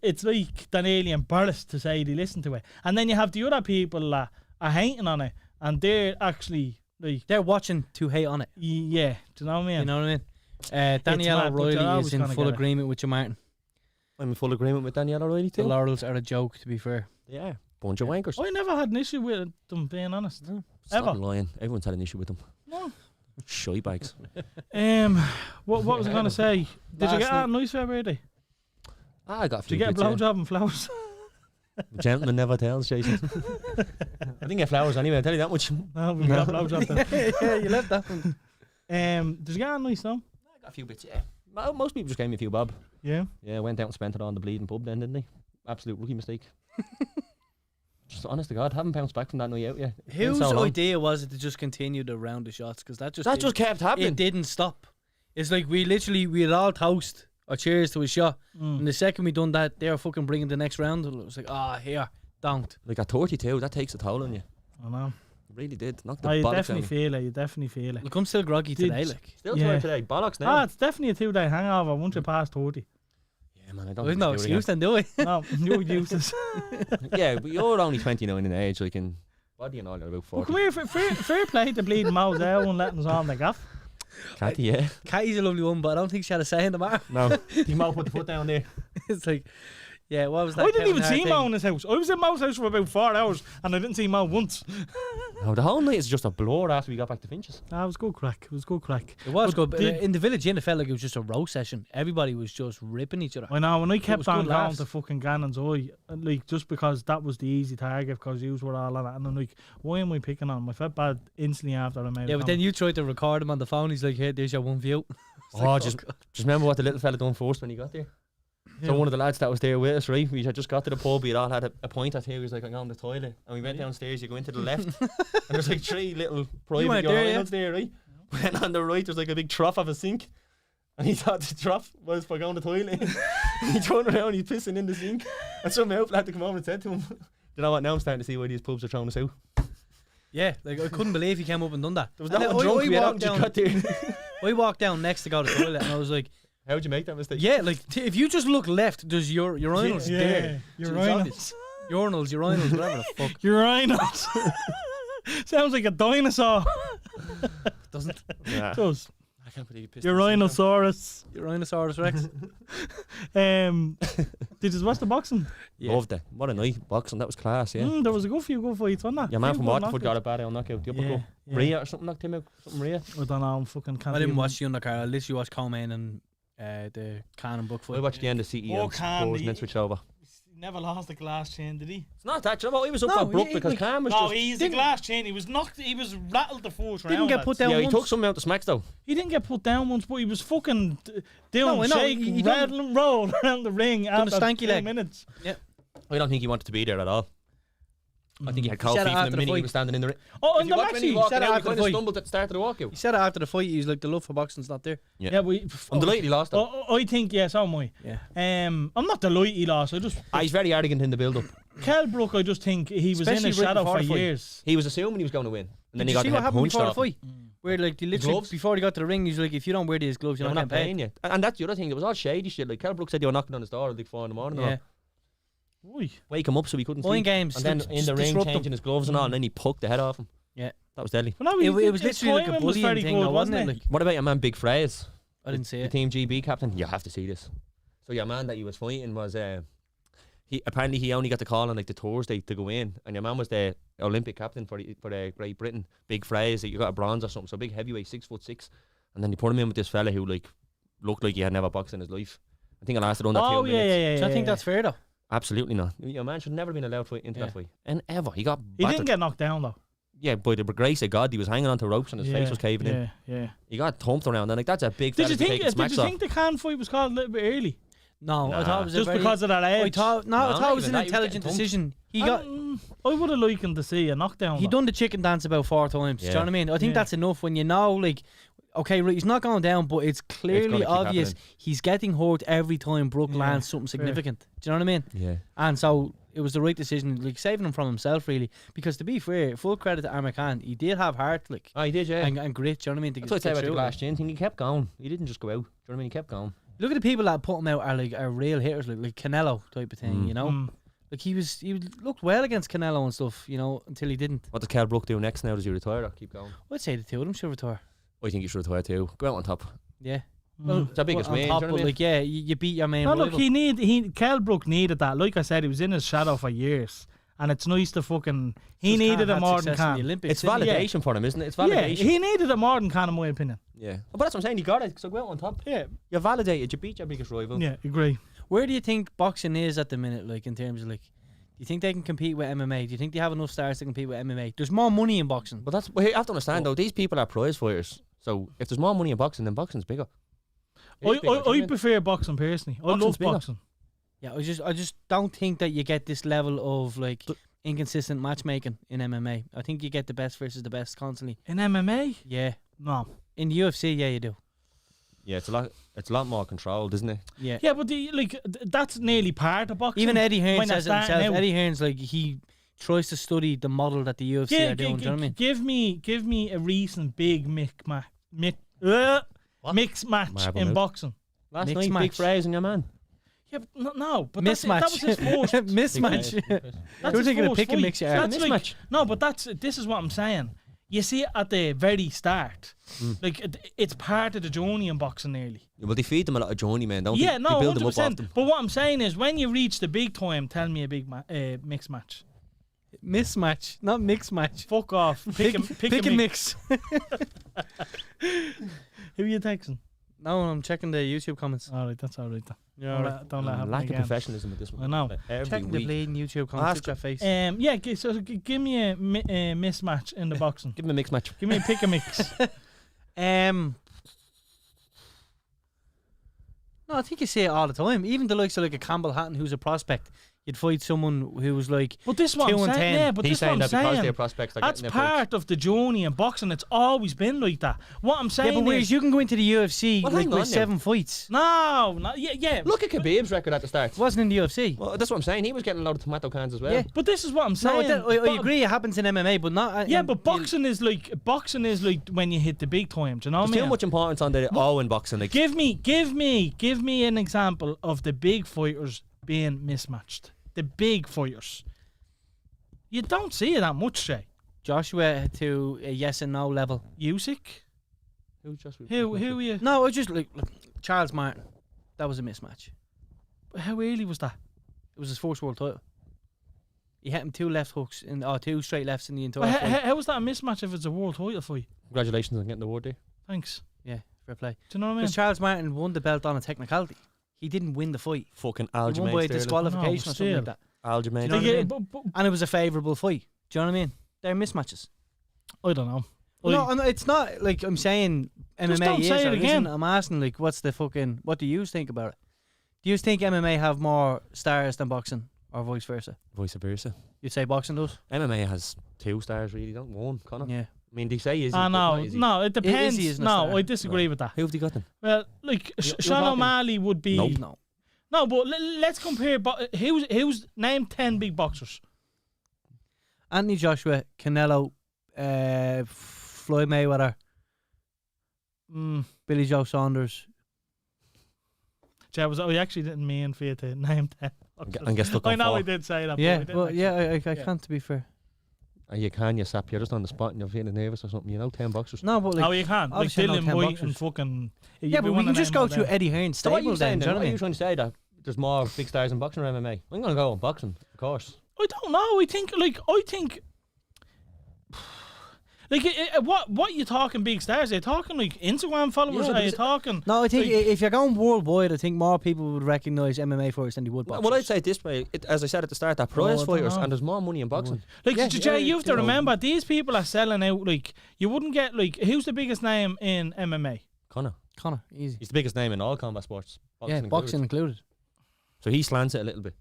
it's like they're nearly embarrassed to say they listen to it. And then you have the other people that are hating on it, and they're actually like, They're watching to hate on it. yeah, do you know what I mean? You know what I mean? Danielle mad, but you're O'Reilly always is in gonna full get it. agreement with you, Martin. I'm in full agreement with Danielle O'Reilly, The too. Laurels are a joke, to be fair. Yeah. Bunch of wankers. I never had an issue with them, being honest. Stop ever. lying. Everyone's had an issue with them. No. Shy bags. What was I going to say? Did you get Last a nice for your birthday? I got a Did few you get a bits, yeah. blowjob and flowers? Gentleman never tells, Jason. I didn't get flowers anyway, I'll tell you that much. No, we got a blowjob then. Yeah, you left that one. Did you get a nice though? I got a few bits, yeah. Most people just gave me a few bob. Yeah. Yeah, went out and spent it on the bleeding pub then, didn't they? Absolute rookie mistake. Just honest to God, haven't bounced back from that night out yet. It's been Whose so long. idea was it to just continue the round of shots? Because that That just kept happening. it didn't stop. It's like we'd all toast or cheers to a shot, and the second we done that, they were fucking bringing the next round. It was like, here, don't. Like at 32, that takes a toll on you. I know. It really did. Knocked the Oh, you bollocks definitely out. feel it. You definitely feel it. Look, I'm still groggy Did- today. Like, Still Yeah. tired today. Bollocks now. It's definitely a 2-day hangover once you pass 30. Yeah, man, I don't there's think no it's doing excuse then, do I? No, you're useless. it. Yeah, but you're only 29 in age, like in body and all, you're about Well, 40. come here, fair play to bleeding Mo's there and letting us on the gaff. Catty, yeah. Katie's a lovely one, but I don't think she had a say in the matter. No. You might put the foot down there. It's like, yeah, what was that? I didn't Kevin even Hart see thing? Mo in his house. I was in Mo's house for about 4 hours and I didn't see Mo once. No, the whole night is just a blur after we got back to Finch's. That was good crack. It was good crack. It was But good, but did- in the village inn, it felt like it was just a roast session. Everybody was just ripping each other. I know, when I was kept good on going laughs. to fucking Gannon's Eye, like, just because that was the easy target, because you were all on it, and I'm like, why am I picking on him? I felt bad instantly after I made Yeah, it. but then you tried to record him on the phone. He's like, "Hey, there's your one view." It's Oh, like, just God. remember what the little fella done first when he got there. So one of the lads that was there with us, right, we had just got to the pub, we all had a point at here, he was like, I'm going to the toilet. And we went downstairs, you go into the left, and there's like 3 little private went there, yeah? urinals there, right? Then on the right, there's like a big trough of a sink. And he thought the trough was for going to the toilet. He turned around, he's pissing in the sink. And some outfit had to come over and said to him, you know what, now I'm starting to see why these pubs are throwing us out. Yeah, like I couldn't believe he came up and done that. There was And no then one drunk, we had walked just got there. I walked down next to go to the toilet, and I was like, How'd you make that mistake? "Yeah, like if you just look left, there's your urinals there. urinals. Urinals, whatever the fuck." Urinals. Sounds like a dinosaur. Doesn't Nah. Does. I can't believe you pissed in the sink. Urinosaurus. Uranosaurus Rex? Did you watch the boxing? Yeah. Loved it. What a night. Boxing, that was class, yeah. There was a few good fights, wasn't there? Your man Few from good Waterford got knockouts. a bad old knockout. The upper Yeah, cup. yeah. Rhea or something knocked him out. Something Rhea. I don't know, I'm fucking can't I didn't even- watch the undercard. I literally watched Coleman and the Cannon Buck I fight. watched the end of CE Oh, and Khan, Spurs and then switched over. He never lost the glass chain, did he? It's not that, you know what? He was up No, for Brook he- because like- Cam was No, just... he's the glass chain. He was knocked. He was rattled the first round. Didn't get put down Yeah, he once. took something out the smacks though. He didn't get put down once, but he was fucking doing No, I know, shake, he done- rattle and roll around the ring Done after the stanky 2 leg. minutes. I don't think he wanted to be there at all. I think he had cold said feet it from after the the minute he fight. was standing in the ring. Oh, If and you the watch when he Maxi. walked said it out, he after the kind of fight. stumbled at the start of the walkout. He said it after the fight. He's like, the love for boxing's not there. Yeah, I'm delighted he lost. Though. I think so am I. Yeah. I'm not delighted he lost. I just He's very arrogant in the build-up. Kell Brook. I just think he was Especially in his right shadow before for the fight. years. He was assuming he was going to win, and then Did he you got see the what head happened punched before the off. fight? Where like they literally gloves? before he got to the ring, he's like, if you don't wear these gloves, you're You're not not getting paid. paying you. And that's the other thing. It was all shady shit. Like Kell Brook said, you were knocking on his door at like 4 in the morning. Yeah. Oi. Wake him up so he couldn't Mind sleep. games, And then like, in just the ring, disrupt him. changing his gloves and all, and then he poked the head off him. Yeah. That was deadly. But no, It was his literally like a timing was bullying very thing, good, though, wasn't it? Like, What about your man Big Fraze? I didn't see The it. Team GB captain. You have to see this. So your man that you was fighting was he apparently he only got the call on like the Thursday to go in, and your man was the Olympic captain for Great Britain. Big Fraze, you got a bronze or something. So big heavyweight, 6'6", and then he put him in with this fella who like looked like he had never boxed in his life. I think it lasted under 2 Oh minutes. yeah. So I think that's fair though. Absolutely not. Your man should never been allowed into that fight. And ever. He got He battered. didn't get knocked down though. Yeah, by the grace of God, he was hanging onto ropes and his face was caving in. Yeah. He got thumped around, and like that's a big Did fella you to think? take his Did you smacks off. think the can fight was called a little bit early? No, I Nah. thought it was a Just very, because of that age? I thought not it was even an that, he was intelligent getting thumped. decision. He got I would have liked him to see a knockdown. he though. done the chicken dance about 4 times. Do you know Yeah. what I mean? I think Yeah. that's enough when you know, like, okay, right, he's not going down, but it's clearly keep obvious happening. he's getting hurt every time Brooke Yeah, lands something fair. significant. Do you know what I mean? Yeah. And so it was the right decision, like saving him from himself, really. Because to be fair, full credit to Amir Khan, he did have heart, like, Oh, he did, yeah. and grit. Do you know what I mean? To That's what I get say about the through it. glass gin thing. He kept going. He didn't just go out. Do you know what I mean? He kept going. Look at the people that put him out are real hitters, like Canelo type of thing. You know, Mm. like he looked well against Canelo and stuff. You know, until he didn't. What does Kell Brook do next now? Does he retire or keep going? I'd say the two of them should retire. I think he should retire too. Go out on top. Yeah. Mm. It's our biggest on win. top, Do you know what I but mean? like, yeah, you beat your main No, rival. look, Kell Brook needed that. Like I said, he was in his shadow for years, and it's nice to fucking. He Just needed can't it have more than success in the Khan. Olympics, It's didn't he? validation for him, isn't it? It's Yeah, validation. he needed it more than Khan, in my opinion. Yeah. But that's what I'm saying. He got it. So go out on top. Yeah, You're validated. You beat your biggest rival. yeah, agree. Where do you think boxing is at the minute, like in terms of like, do you think they can compete with MMA? Do you think they have enough stars to compete with MMA? There's more money in boxing. But that's. Well, you have to understand though. These people are prize fighters. So if there's more money in boxing, then boxing's bigger. It is bigger, do you know what I I mean? prefer boxing personally. I Boxing's love bigger. boxing. Yeah, I just don't think that you get this level of like inconsistent matchmaking in MMA. I think you get the best versus the best constantly. In MMA, Yeah. no. In the UFC, yeah, you do. Yeah, it's a lot more controlled, isn't it? Yeah. Yeah, but that's nearly part of boxing. Even Eddie Hearn when they're says it himself. starting out. Eddie Hearn's like he tries to study the model that the UFC are doing. Do you know what I mean? Give me a recent big mixed match Marble in out. boxing. Last Mixed night, Big match. Fraze and your man. Yeah, but no, but that Mismatch. was his first. Mismatch. That's You're his thinking of first pick and fight. mix, yeah. That's like, Mismatch. no, but this is what I'm saying. You see it at the very start, like it's part of the journey in boxing nearly. Well, they feed them a lot of Johnny, man, don't Yeah, they? no, They build them up 100%. often. But what I'm saying is, when you reach the big time, tell me a big mixed match. Mismatch, not mix match. Fuck off. Pick and mix. Who are you texting? No, I'm checking the YouTube comments. All right, that's all right. Then. Yeah, Don't let happen Lack of again. professionalism with this one. I know. Like, every Checking the week. bleeding YouTube comments. Ask- Look at your face. Yeah, give me a mismatch in the boxing. Give him a mixed match. Give me a pick a mix. No, I think you see it all the time. Even the likes of like a Campbell Hatton, who's a prospect, you'd fight someone who was like, But this is what 2 I'm and saying. 10. Yeah, but He's this is what saying I'm that because saying. their prospects are That's getting their part of the journey in boxing. It's always been like that. What I'm yeah, saying but whereas is, you can go into the UFC Well, like hang with on now. 7 fights. no, yeah. Look at Khabib's record at the start. It wasn't in the UFC. Well, that's what I'm saying. He was getting a lot of tomato cans as well. Yeah. But this is what I'm No, saying. I But- agree. It happens in MMA, but not. Yeah, but boxing is like when you hit the big time. Do you know what There's I mean? too much importance on the O in boxing. Like, Give me an example of the big fighters being mismatched. The big fighters. You don't see it that much, Jay. Joshua to a yes and no level. Usyk. Who are you? No, I just like Charles Martin. That was a mismatch. How early was that? It was his first world title. He hit him 2 left hooks in, 2 straight lefts in the entire How, fight. how was that a mismatch if it's a world title fight? Congratulations on getting the award there. Thanks. Yeah, fair play. Do you know what I mean? Because Charles Martin won the belt on a technicality. He didn't win the fight. Fucking He won Aljamain by a Sterling. disqualification No, or something like still. that. Aljamain. Do you know what I Yeah, mean? but And it was a favourable fight. Do you know what I mean? They're mismatches. I don't know. No, it's not like I'm saying Just MMA don't is say it or again. isn't. I'm asking like, what do you think about it? Do you think MMA have more stars than boxing, or vice versa? Vice versa. You'd say boxing does? MMA has 2 stars, really, don't one, Conor. Yeah. I mean, they say is he? Ah, but no, not is he. no, it depends. isn't a No, star. I disagree with that. Who have they got then? Well, like You're Sean talking- O'Malley would be. Nope. No. No, but let's compare. Who's name 10 big boxers? Anthony Joshua, Canelo, Floyd Mayweather, Billy Joe Saunders. I actually didn't mean for you to name 10 boxers. And get stuck on I know 4. I did say that. Yeah, but I well, didn't yeah, actually. I can't, to be fair. You can, you sap. You're just on the spot and you're feeling nervous or something. You know, 10 boxers. No, but like, Oh, you can't. Like obviously not Dylan 10 White boxers. and fucking. yeah, but we can just go through Eddie Hearn's So what are stable you then, saying do then? you know What what I are you mean? trying to say that there's more big stars in boxing or MMA? I'm going to go on boxing, of course. I don't know. I think. Like, what you talking big stars? Are you talking like Instagram followers? Yeah, but Are you is it- talking? No, I think like, if you're going worldwide, I think more people would recognise MMA fighters than they would boxers. Well, I'd say it this way. As I said at the start, that I prize don't fighters, know. and there's more money in boxing. Like, Yeah, Jay, you have to you know. remember these people are selling out. Like, you wouldn't get like who's the biggest name in MMA? Conor. Connor, easy. He's the biggest name in all combat sports. Yeah, boxing included. So he slants it a little bit.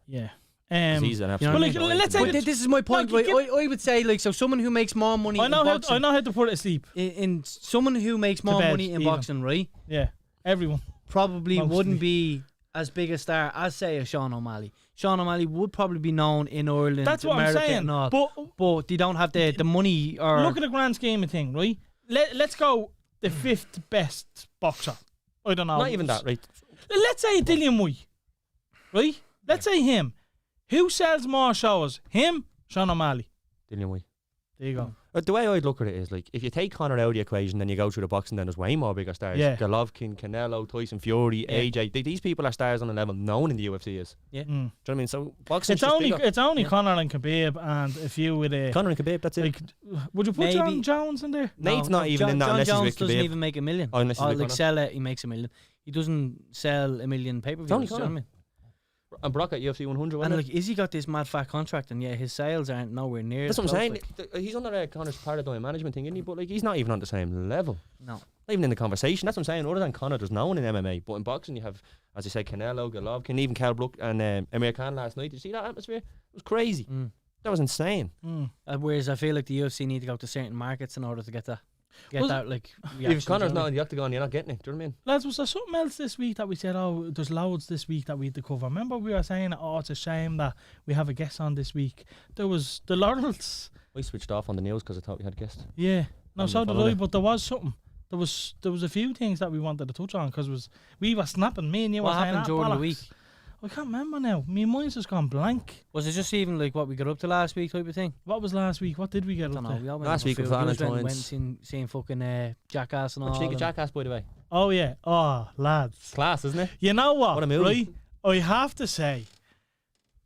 Yeah. 'Cause he's an you know absolute. what I mean? Well, like, let's say But that- this is my point. No, right? give- I would say like so someone who makes more money I know in how boxing. I know how to put it asleep. In someone who makes more bed, money in even. boxing, right? Yeah, everyone. Probably Mostly. wouldn't be as big a star as say a Sean O'Malley. Sean O'Malley would probably be known in Ireland, That's what America I'm saying. and all, But but they don't have the money or look at the grand scheme of thing, right? Let's go the 5th best boxer. I don't know. Not even that, right? Let's say Dillian White, right? Let's say him. Who sells more shows? Him, Sean O'Malley. Dillian White. There you go. But the way I'd look at it is like if you take Conor out of the equation, then you go through the boxing, then there's way more bigger stars. Yeah. Golovkin, Canelo, Tyson Fury, Yeah. AJ. These people are stars on a level known in the UFC is. yeah. Mm. Do you know what I mean? So boxing. It's only Conor and Khabib and a few with a. Conor and Khabib. That's it. Like, would you put Maybe- John Jones in there? Nate's not even in that John unless Jones he's with doesn't Khabib. even make a million. Oh, unless he's with like Conor. sell it, he makes a million. He doesn't sell a million pay per It's only views. You know what I Conor. mean? And Brock at UFC 100. And wasn't like, Izzy got this mad fat contract, and yeah, his sales aren't nowhere near. That's what I'm close, saying. like. He's under Conor's paradigm management thing, isn't he? But like, he's not even on the same level. No, Not even in the conversation. That's what I'm saying. Other than Conor, there's no one in MMA. But in boxing, you have, as I said, Canelo, Golovkin, even Kell Brook and Amir Khan last night. Did you see that atmosphere? It was crazy. That was insane. whereas I feel like the UFC need to go to certain markets in order to get that. Was- That like. If reaction, Conor's do you know not in the octagon, you're not getting it. Do you know what I mean? Lads, was there something else this week that we said, oh, there's loads this week that we had to cover? Remember we were saying, oh, it's a shame that we have a guest on this week. There was the Laurels. I switched off on the news because I thought we had a guest. Yeah. No, On so the did I, holiday. but there was something. There was a few things that we wanted to touch on because we were snapping. Me and you What were saying, happened during the bollocks." week? I can't remember now. My mind's just gone blank. Was it just even like what we got up to last week type of thing? What was last week? What did we get I up don't know. to? We all went Last on week was food. We went Valentine's. and seen fucking Jackass and all. What do you think of and- Jackass, by the way? Oh, yeah. Oh, lads. Class, isn't it? You know what? What a movie. Right? I have to say,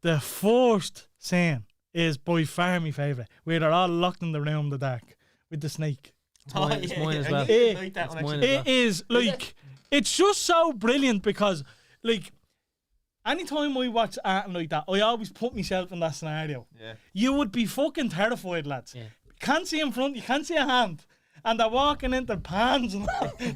the first scene is by far my favourite, where they're all locked in the room in the dark with the snake. It's mine, it's mine as well. It- It's mine as well. It is like it's just so brilliant because like anytime I watch art like that, I always put myself in that scenario. Yeah. You would be fucking terrified, lads. Yeah. Can't see in front, you can't see a hand. And they're walking into pans and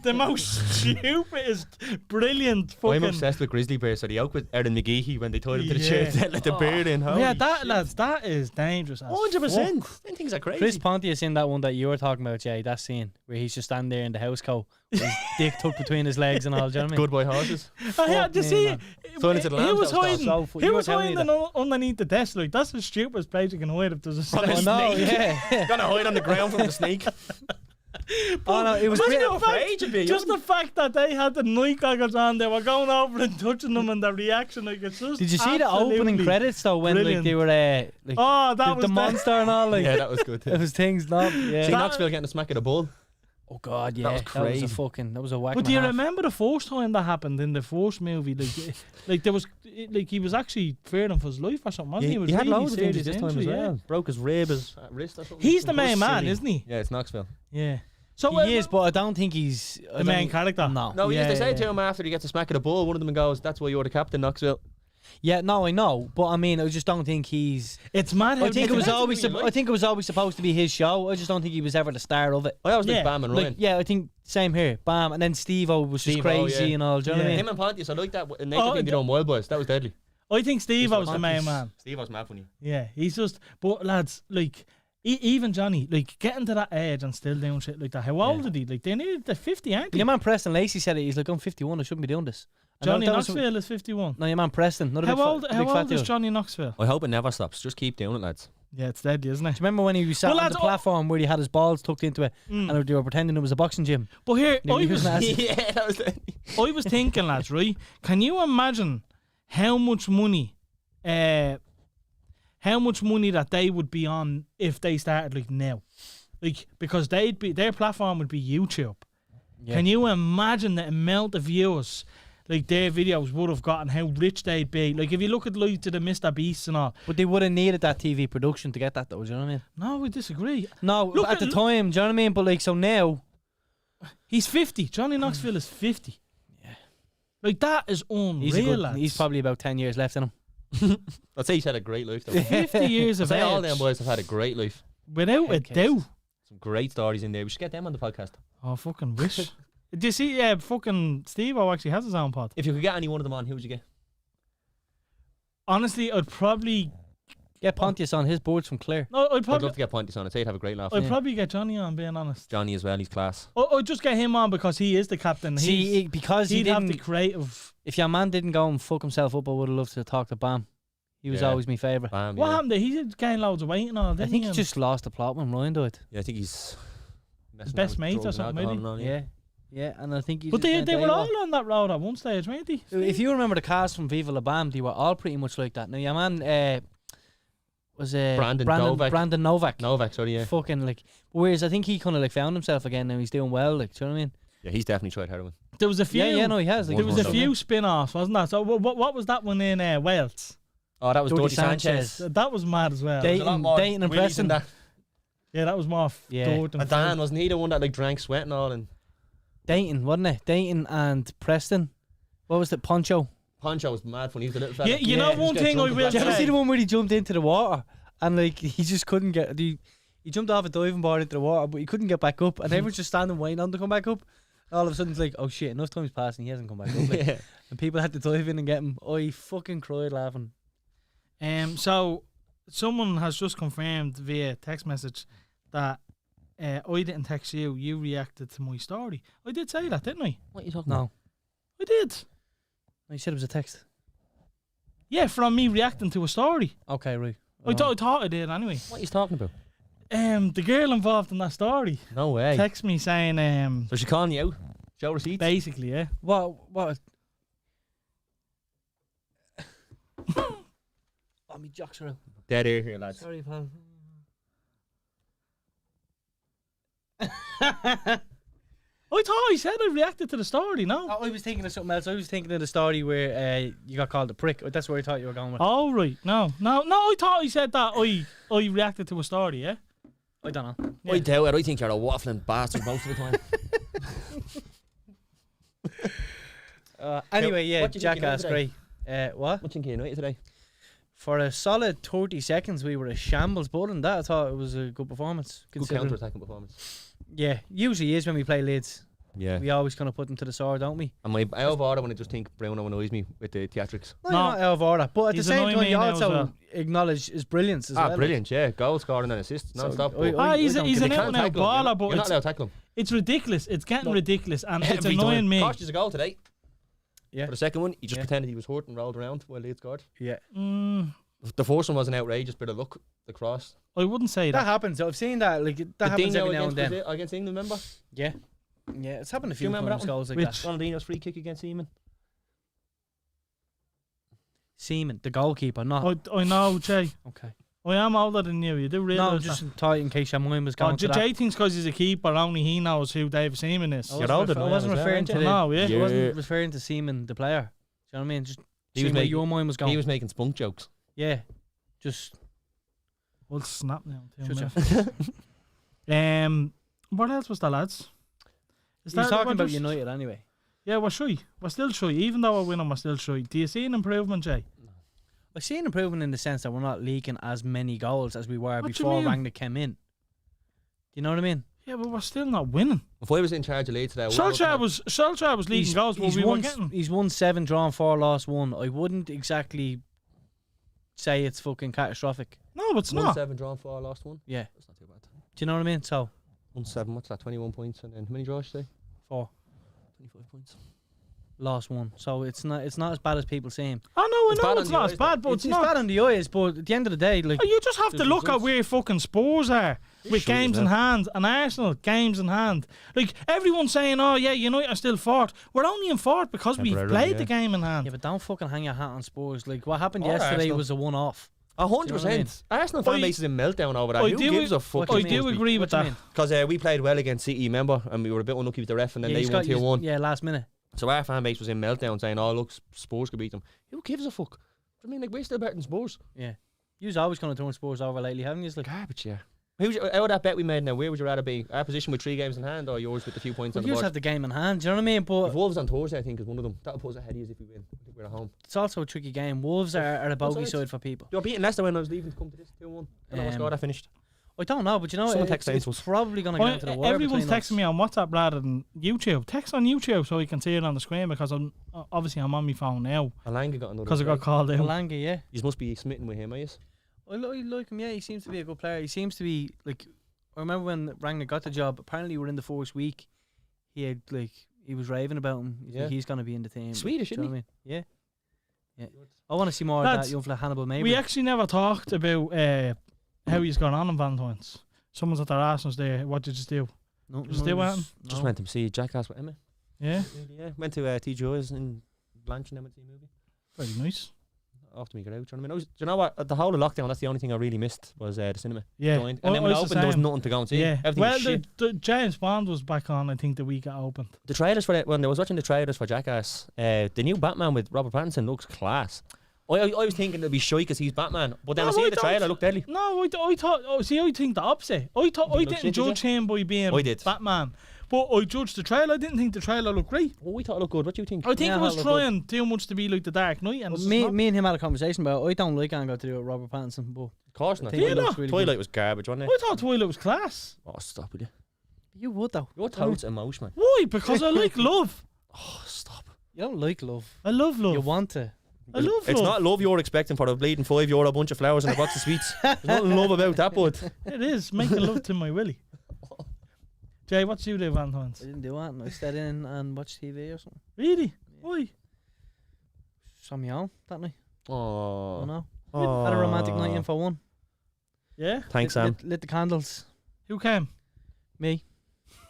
the most stupidest, brilliant I'm fucking. obsessed with grizzly bears. So the oak with Erin McGeehee when they tied him to the Yeah. chair, let the beard in. Yeah, Holy that shit. lads, that is dangerous. as 100%. fuck. Them things are crazy. Chris Pontius in that one that you were talking about, Jay, that scene where he's just standing there in the house coat with his dick tucked between his legs and all, do you know what I mean? Good boy horses. Oh, yeah, Fuck do you me, see? man. Silence of the He Lambs, was that was hiding. so fu- He you were was telling me hiding underneath the desk. Like that's the stupidest place you can hide if there's a snake. a Oh, no, snake. yeah. Gonna hide on the ground from the snake. Oh, no, it was Imagine great. the fact- afraid you'd be, just the fact that they had the night goggles on, they were going over and touching them, and the reaction, like it's just. Did you see the opening absolutely- credits though when brilliant. like they were like Oh, that was the monster and all like Yeah, that was good. it was things not yeah. See That- Knoxville getting a smack at a bull. Oh god, yeah, That was that was crazy. a fucking that was a whack. But and do you a half. remember the first time that happened in the first movie? Like there was, like he was actually fearing for his life or something, wasn't he? Yeah, Was he had really loads of injuries serious this time as injury, well. Broke his rib, his wrist or something. He's the It was main man, silly. isn't he? Yeah, it's Knoxville. Yeah. So He is, but I don't think he's the main character. No. No, Yeah, they say yeah. to him after he gets a smack at a bull, one of them goes, "That's why you're the captain, Knoxville." Yeah, no, I know, but I mean, I just don't think he's. It's mad. How I think it was depends on always. who you like. I think it was always supposed to be his show. I just don't think he was ever the star of it. I always Yeah, like Bam and Like, Ryan. yeah, I think same here. Bam, and then Steve-O was just Steve-O, crazy yeah. and all. Do you know what I Yeah. mean? Him and Pontius, I like that. Nature Oh, thing they done Wild Boys. That was deadly. I think Steve was the main Pontius. man. Steve was mad funny. Yeah, he's just. But lads, like even Johnny, like getting to that age and still doing shit like that. How old are they? Like they needed the 50, aren't they? Your man Preston Lacey said it. He's like, I'm 51. I shouldn't be doing this. And Johnny that was Knoxville is 51. No, your man Preston. Not a How big old? fat, How big fat old is dude. Johnny Knoxville? I hope it never stops. Just keep doing it, lads. Yeah, it's deadly, isn't it? Do you remember when he was sat Well, on lads, the platform where he had his balls tucked into it and they were pretending it was a boxing gym? But here, He was nasty. Yeah, that was it. I was thinking, lads, right? Can you imagine how much money that they would be on if they started like now? Like because their platform would be YouTube. Yeah. Can you imagine the amount of views like their videos would have gotten? How rich they'd be? Like if you look at like to the Mr. Beasts and all. But they would have needed that TV production to get that, though. Do you know what I mean? No, we disagree. No, Look at the time, do you know what I mean? But like, so now, He's 50. Johnny Knoxville is 50. Yeah. Like that is unreal, lads. he's probably about 10 years left in him. I'd say he's had a great life, though. 50 years I'd of say all age. them boys have had a great life. Without a Head case. doubt. Some great stories in there. We should get them on the podcast. Oh, fucking wish. Do you see, fucking Steve-O actually has his own pod. If you could get any one of them on, who would you get? Honestly, I'd probably... Get Pontius on. His board's from Clare. No, I'd I'd probably... love to get Pontius on. I'd say he'd have a great laugh. I'd probably get Johnny on, being honest. Johnny as well, he's class. I'd just get him on because he is the captain. See, because he he'd have the didn't. creative... If your man didn't go and fuck himself up, I would have loved to talk to Bam. He was Yeah. always my favourite. Bam, What yeah. happened there? He gained loads of weight and all, I didn't think he? he just lost the plot when Ryan died. Yeah, I think he's messing best around with mate or drugs and something, alcohol maybe? and all, Yeah. Yeah, and I think he But just they went were AWOL. all on that road at one stage, weren't they? If you remember the cast from Viva La Bam, they were all pretty much like that. Now, your man was Brandon Novak. Brandon Novak. Novak, sorry, yeah. Fucking like. Whereas I think he kind of like found himself again now. He's doing well. Like, do you know what I mean? Yeah, he's definitely tried heroin. There was a few... Yeah, no, he has. Like, There was a One few spin-offs, wasn't there? So what was that one in Wales? Oh, that was Dirty Dirty Sanchez. Sanchez. That was mad as well. Dayton and Willies in Preston. that. Yeah, that was more Yeah. dirt and And Dan, wasn't he the one that like drank sweat and all? And Dayton, wasn't it? Dayton and Preston. What was it? Poncho. Poncho was mad funny. He was a little fella. Yeah, you know Yeah. one Just get thing I drunk will and Did you ever see say. the one where he jumped into the water and like he just couldn't get he jumped off a diving board into the water, but he couldn't get back up, and everyone's just standing waiting on him to come back up. All of a sudden, it's like, oh shit, enough time's passed and he hasn't come back up. Like, Yeah. and people had to dive in and get him. I fucking cried laughing. So someone has just confirmed via text message that I didn't text you. You reacted to my story. I did say that, didn't I? What are you talking about? No, I did. you said it was a text. Yeah, from me reacting to a story. Okay, right. I thought I did anyway. What are you talking about? The girl involved in that story No way. text me saying So she calling you out? Show receipts? basically, yeah. What? Oh, me jocks are out. Dead air here, lads. Sorry, pal. I thought I said I reacted to the story, no? I was thinking of something else. I was thinking of the story where you got called a prick. That's where I thought you were going with. Oh, right. No, I thought I said that I reacted to a story, yeah? I don't know. Yeah. I doubt it. I think you're a waffling bastard most of the time. Anyway, yeah, what do you think Jackass, of today? great. What? What think you United today? For a solid 30 seconds, we were a shambles. But other than that, I thought it was a good performance. Good considering- counter-attacking performance. Yeah, usually is when we play Leeds. Yeah. We always kind of put them to the sword, don't we? And I have order when I just think Bruno annoys me with the theatrics. No, No. you're not out of order. But at He's the same annoying time, me you now as also well. acknowledge his brilliance as well. like. Brilliant, yeah. Goal scoring and assists, So, non-stop. I- but I- He's don't an think they out can't and out tackle him. baller, You're but not it's, allowed to tackle him. it's ridiculous. It's getting No. ridiculous, and it's Every annoying time. me. Cost us a goal today. Yeah. For the second one, he just Yeah. pretended he was hurt and rolled around while Leeds scored. Yeah. The first one was an outrageous bit of luck. The cross. I wouldn't say That that. happens. I've seen that. Like that The happens Dino every now against and then. Brazil- against England, remember? Yeah. Yeah, it's happened a Do few you remember times. that one? Goals like Which- that. Ronaldinho's free kick against Seaman. Seaman, the goalkeeper, not. I know, Jay. Okay. I am older than you. You do No, realise just that. thought in case your mind was going to that. Jay thinks because he's a keeper, only he knows who Dave Seaman is. I You're wasn't older than I I wasn't am as well, referring aren't to you? the. No, yeah. I Yeah. wasn't referring to Seaman, the player. Do you know what I mean? Just He was seeing where making- your mind was going. He was making spunk jokes. Yeah. Just. We'll snap now. Shut What else was that, lads? Is He was that- talking we're about just- United anyway. Yeah, we're shy. We're still shy. Even though we're winning, we're still shy. Do you see an improvement, Jay? I see an improvement in the sense that we're not leaking as many goals as we were What do you before mean? Rangnick came in. Do you know what I mean? Yeah, but we're still not winning. If I was in charge of Leeds today, I would Solskjaer have- was leading goals, but we won, weren't getting. he's won 7, drawn 4, lost 1. I wouldn't exactly say it's fucking catastrophic. No, it's not. 1-7 drawn 4, lost 1. Yeah. That's not too bad. Do you know what I mean? So 1-7, what's that? 21 points, and then how many draws you say? 4, 25 points. lost 1. So it's not as bad as people seem. I know, It's I bad know on it's the not eyes, as bad, but It's it's not. bad on the eyes, but at the end of the day, like, Oh, you just have to there's look at results. where fucking Spurs are with sure games as in well. hand, and Arsenal games in hand. Like everyone's saying, "Oh yeah, United are still fourth." We're only in fourth because we've Temporarily, played yeah. the game in hand. yeah, but don't fucking hang your hat on Spurs. Like, what happened Or yesterday Arsenal. was a one-off. 100%. Arsenal fan base is in meltdown over that. I Who do- gives a fuck? What do I you mean? do agree with What do you that. mean? Because we played well against City, remember? And we were a bit unlucky with the ref, and then Yeah, they you won got- you- 2-1. Yeah, last minute. So our fan base was in meltdown saying, oh, look, Spurs could beat them. Who gives a fuck? I mean, like, we're still better than Spurs. Yeah. You's always going to turn Spurs over lately, haven't you? Like, Garbage, yeah. Out of that bet we made now, where would you rather be? Our position with 3 games in hand, or yours with the few points well, on the you board? have the game in hand. Do you know what I mean? If But Wolves on Thursday, I think, is one of them. That'll put us ahead of us if we win. I think we're at home. it's also a tricky game. Wolves are a bogey sides. side for people. You're beating Leicester when I was leaving to come to this 2-1. I don't know what score that finished. I don't know, but you know, Someone it's, text saying it's to us. probably going to get into the wire. Everyone's between texting us. me on WhatsApp rather than YouTube. Text on YouTube so you can see it on the screen because I'm obviously I'm on my phone now Alanga got another. because I got called out. Malanga, yeah. You must be smitten with him, are you? I like him, yeah. He seems to be a good player. He seems to be, like, I remember when Rangnick got the job, apparently we're in the first week, he had, like, he was raving about him. He's Yeah. like, he's going to be in the team. Swedish, Do you know isn't what I mean? Yeah. Yeah. I want to see more of Lads, that young fella Hannibal Mabry. We actually never talked about how he's gone on Valentine's. Someone's at their asking us there, what did you do? no, just do it. Just went to see Jackass with Emma. Yeah, Yeah. Went to TGO's in Blanche and Emma movie. very nice. After me get out, do you know what I mean? Do you know what? The whole of lockdown, that's the only thing I really missed was the cinema. Yeah. Joined. And then when it I was the opened, there was same. nothing to go and see. Yeah. Everything Well, was shit. the James Bond was back on, I think, the week it opened. The trailers for it, when I was watching the trailers for Jackass, the new Batman with Robert Pattinson looks class. I was thinking it'd be shy because he's Batman, but then No, I see I the trailer, don't. it looked deadly. No, I thought. Oh, see, I think the opposite. I look didn't shit, did judge him by being I did. Batman, but I judged the trailer. I didn't think the trailer looked great. Oh, we thought it looked good. What do you think? I think Yeah, it was that looked good. trying too much to be like the Dark Knight, and it's me, not. me and him had a conversation about it. I don't like Ango to do with Robert Pattinson, but Of course not. I think it Yeah, looks really Twilight good. was garbage, wasn't it? I thought Twilight was class. Oh, stop with you. You would, though. Your thoughts emotion, man. Why? Because I like love. Oh, stop. You don't like love. I love love. You want to. I love It's love. not love you're expecting for a bleeding €5 bunch of flowers and a box of sweets. There's nothing love about that, bud. It is making love to my Willie. Jay, what do you do, Valentine's? I didn't do that. I stayed in and watched TV or something. Really? Why? Just on my own that night. I Oh. don't know. Had a romantic night in for one. Yeah. Thanks, lit, Sam. lit the candles. Who came? Me.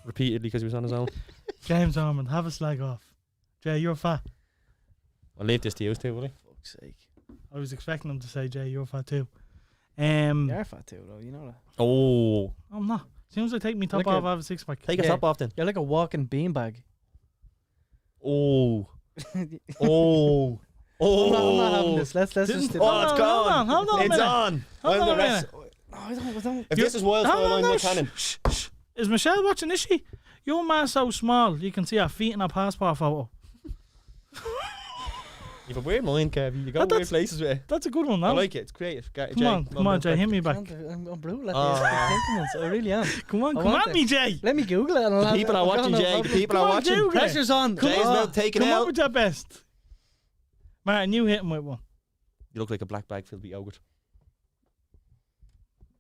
Repeatedly because he was on his own. James Ormond. Have a slag off. Jay, you're fat. I'll leave this to you too, will I? Fuck's sake. I was expecting him to say, Jay, you're fat too. You're fat too, though. You know that. Oh. I'm not. As soon as I take me top Like off, a- I have a six pack. Take a Yeah. top off then. You're like a walking beanbag. Oh. I'm Oh. not having this. Let's just. Didn't- do Oh, it's Hold on, gone. hold on a It's minute. on. Hold Well, on the a rest. No, I don't. If this is Wild No, Style, no, I'm no, with shh, Cannon. shh, shh. Is Michelle watching, is she? Your man's so small, you can see her feet in her passport photo. You have a weird mind, Kev. You go But weird that's- places with it. That's a good one, I now. like it. It's creative. Come on, Jay, hit me back. I'm brutal at Oh. these compliments. I really am. Come on, I come want at it. me, Jay. Let me Google it. And I'll The people are watching, Jay. The people Come are on, watching. Google it. Pressure's on. Jay's about taking Come on out. with your best. Martin, you hit him with one. You look like a black bag filled with yogurt.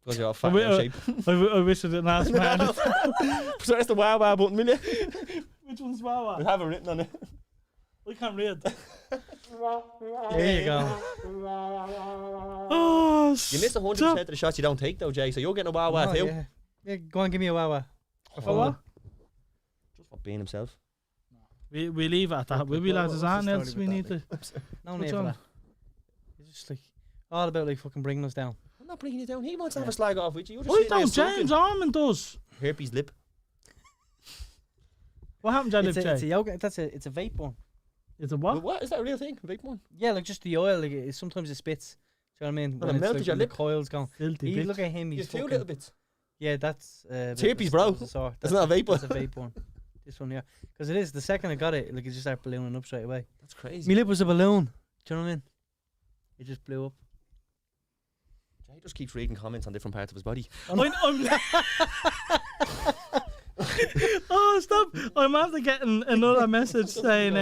Because you're all fat I wi- and out of shape. I wish I didn't ask Martin. Press the wow wow button, will you? Which one's We'll Wawa? have it written on it. I can't read. There you go. Oh, You miss 100% of the shots you don't take, though, Jay. So you're getting a wow wow Oh, too. yeah. Yeah, go on, give me a wawa. For what? Just for being himself. We leave it at that. Will we, lads? Is What's that the else story we with need that, to? No What's need for on? that. It's just like all about like fucking bringing us down. I'm not bringing you down. He wants to have a slag off with you. You're just I sitting there don't. sulking. James Ormond does. Herpes lip. What happened to It's a Jay? yoga. It's a vape one. It's a What? what? What? Is that a real thing? Vape one? Yeah, like just the oil. Like sometimes it spits. Do you know what I mean? Well, it melted your when the lip. coils gone. Filthy He, bitch. look at him. You He's have 2 fucking. little bits. Yeah, that's. It's herpes, bro. That's a That's not a vape one. That's a vape one. This one, yeah. Because it is. The second I got it, like it just started ballooning up straight away. That's crazy. My lip was a balloon. Do you know what I mean? It just blew up. Jay just keeps reading comments on different parts of his body. Oh, stop! I'm after getting another message saying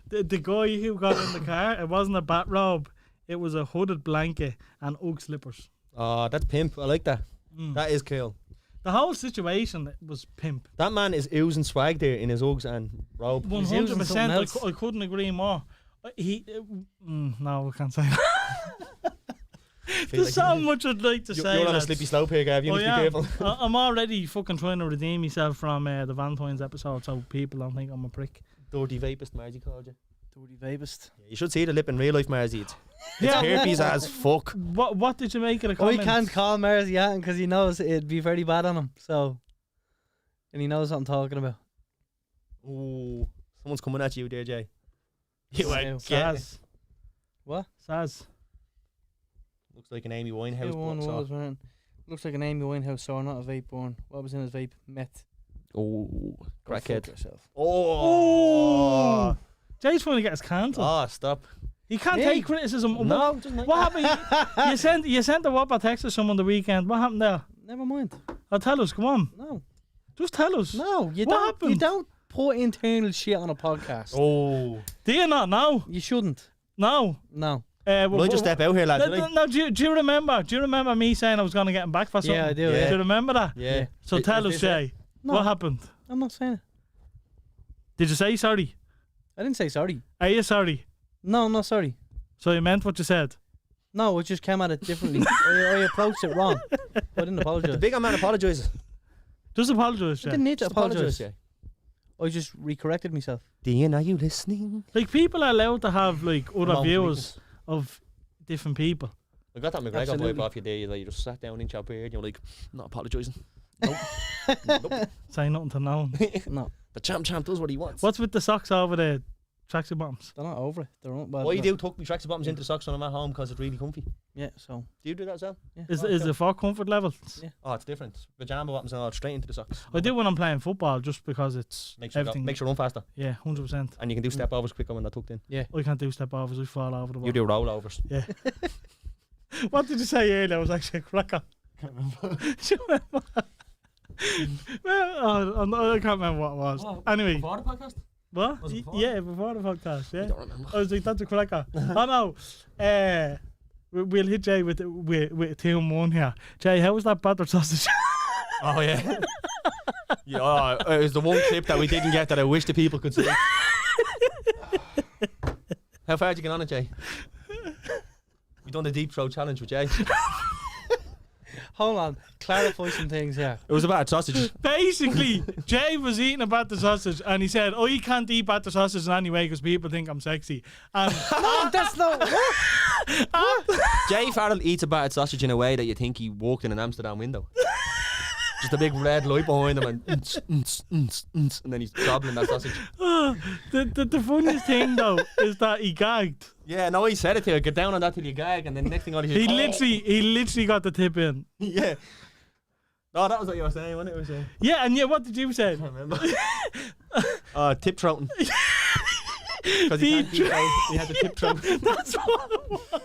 the guy who got in the car, it wasn't a bat robe, It was a hooded blanket and Ugg slippers. Oh, that's pimp. I like that. That is cool. The whole situation was pimp. That man is oozing swag there in his Uggs and robe. 100%. I couldn't agree more. No, we can't say that. There's so much I'd like to say. You're on a lads. slippery slope here, Gav. You must be careful. I'm already fucking trying to redeem myself from the Valentine's episode, so people don't think I'm a prick. Dirty vapist, Margie called you. Dirty vapist. Yeah, you should see the lip in real life, Margie. It's herpes as fuck. What did you make of the Oh, comments? he can't call Marzi at him because he knows it'd be very bad on him. So, and he knows what I'm talking about. Ooh, someone's coming at you there, Jay. You Wow. Saz. What? Saz. Looks like an Amy Winehouse. Who one was, man? Looks like an Amy Winehouse song, not a vape born. What was in his vape? Meth. Oh, Go crackhead. fuck yourself. Oh. Jay's trying to get us cancelled. Oh, stop. He can't Me? take criticism. No, What happened? You sent a WhatsApp text to someone the weekend. What happened there? Never mind. Oh, tell us. Come on. No. Just tell us. No, you What don't. happened? You don't put internal shit on a podcast. Oh. Do you not know? You shouldn't. No. No. Will I just step out here, lad? No, do you remember? Do you remember me saying I was going to get him back for something? Yeah, I do. Yeah. Yeah. Do you remember that? Yeah. So tell us, Jay. No. What happened? I'm not saying it. Did you say sorry? I didn't say sorry. Are you sorry? No, I'm not sorry. So you meant what you said? No, it just came at it differently. I approached it wrong. I didn't apologise. The big man apologises. Just apologise, I Jay. didn't need to Just apologise. Jay. I just recorrected myself. Dean, are you listening? Like, people are allowed to have, like, other Wrong views of different people. I got that McGregor Absolutely. vibe off you there. You just sat down in your beard and you're like, not apologising. Say nothing to no one. No, The champ does what he wants. What's with the socks over the tracksuit bottoms? they're not over it. They're not bad. Why do tuck me tracksuit bottoms into the socks when I'm at home because it's really comfy? Yeah, so. Do you do that as well? Yeah. Is it for comfort levels? Yeah. Oh, it's different. Pajama bottoms and all straight into the socks. I do when I'm playing football, just because it's Makes you, everything. makes you run faster. Yeah, 100%. And you can do step overs quicker when they're tucked in. I can't do step overs. I fall over the ball. You do rollovers. Yeah. What did you say earlier? It was actually a cracker. Do you remember? I can't remember what it was. What? Anyway, Before the podcast? what? Was it before? Yeah, before the podcast. I Yeah. don't remember. I was like, that's a cracker. Oh no. We'll hit Jay with 2-1 here. Jay, how was that battered sausage? Oh, yeah. Yeah, it was the one clip that we didn't get that I wish the people could see. How far did you get on it, Jay? We done the deep throat challenge with Jay. Hold on. Clarify some things here. It was about sausage. Basically, Jay was eating a battered sausage and he said, "Oh, you can't eat battered sausage in any way because people think I'm sexy." And No, that's not. Jay Farrell eats a battered sausage in a way that you think he walked in an Amsterdam window. Just a big red light behind him and then he's gobbling that sausage. the funniest thing though is that he gagged. Yeah, no, he said it to you. Get down on that till you gag, and then next thing on He literally got the tip in. Yeah. No, that was what you were saying, wasn't it? Was saying. Yeah, and yeah, what did you say? I remember. Tip throating. Because Deep he had the tip throat. That's what it was.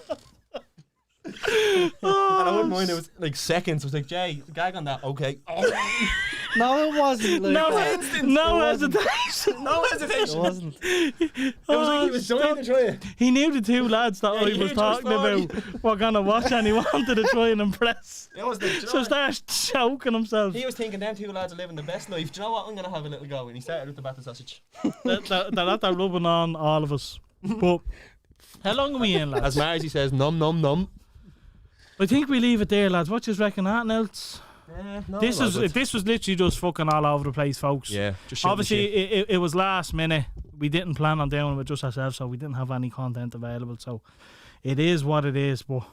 And I wouldn't mind, it was like seconds. I was like, Jay, gag on that. Okay. No, it wasn't. Like No, that. no hesitation. No It hesitation. wasn't. It was like he was trying to try it. He knew the two lads that Yeah, I he was knew just talking fine. about were gonna watch, and he wanted to try and impress. It was the So started choking himself. He was thinking them two lads are living the best life. Do you know what? I'm going to have a little go. And he started with the battered sausage. They're at that rubbing on all of us. But how long are we in, lads? As Margie says, num, num, num. I think we leave it there, lads. What you reckon? Anything else? No, This was literally just fucking all over the place, folks. Yeah, just shooting Obviously, the shit. it was last minute. We didn't plan on doing it with just ourselves, so we didn't have any content available. So it is what it is. But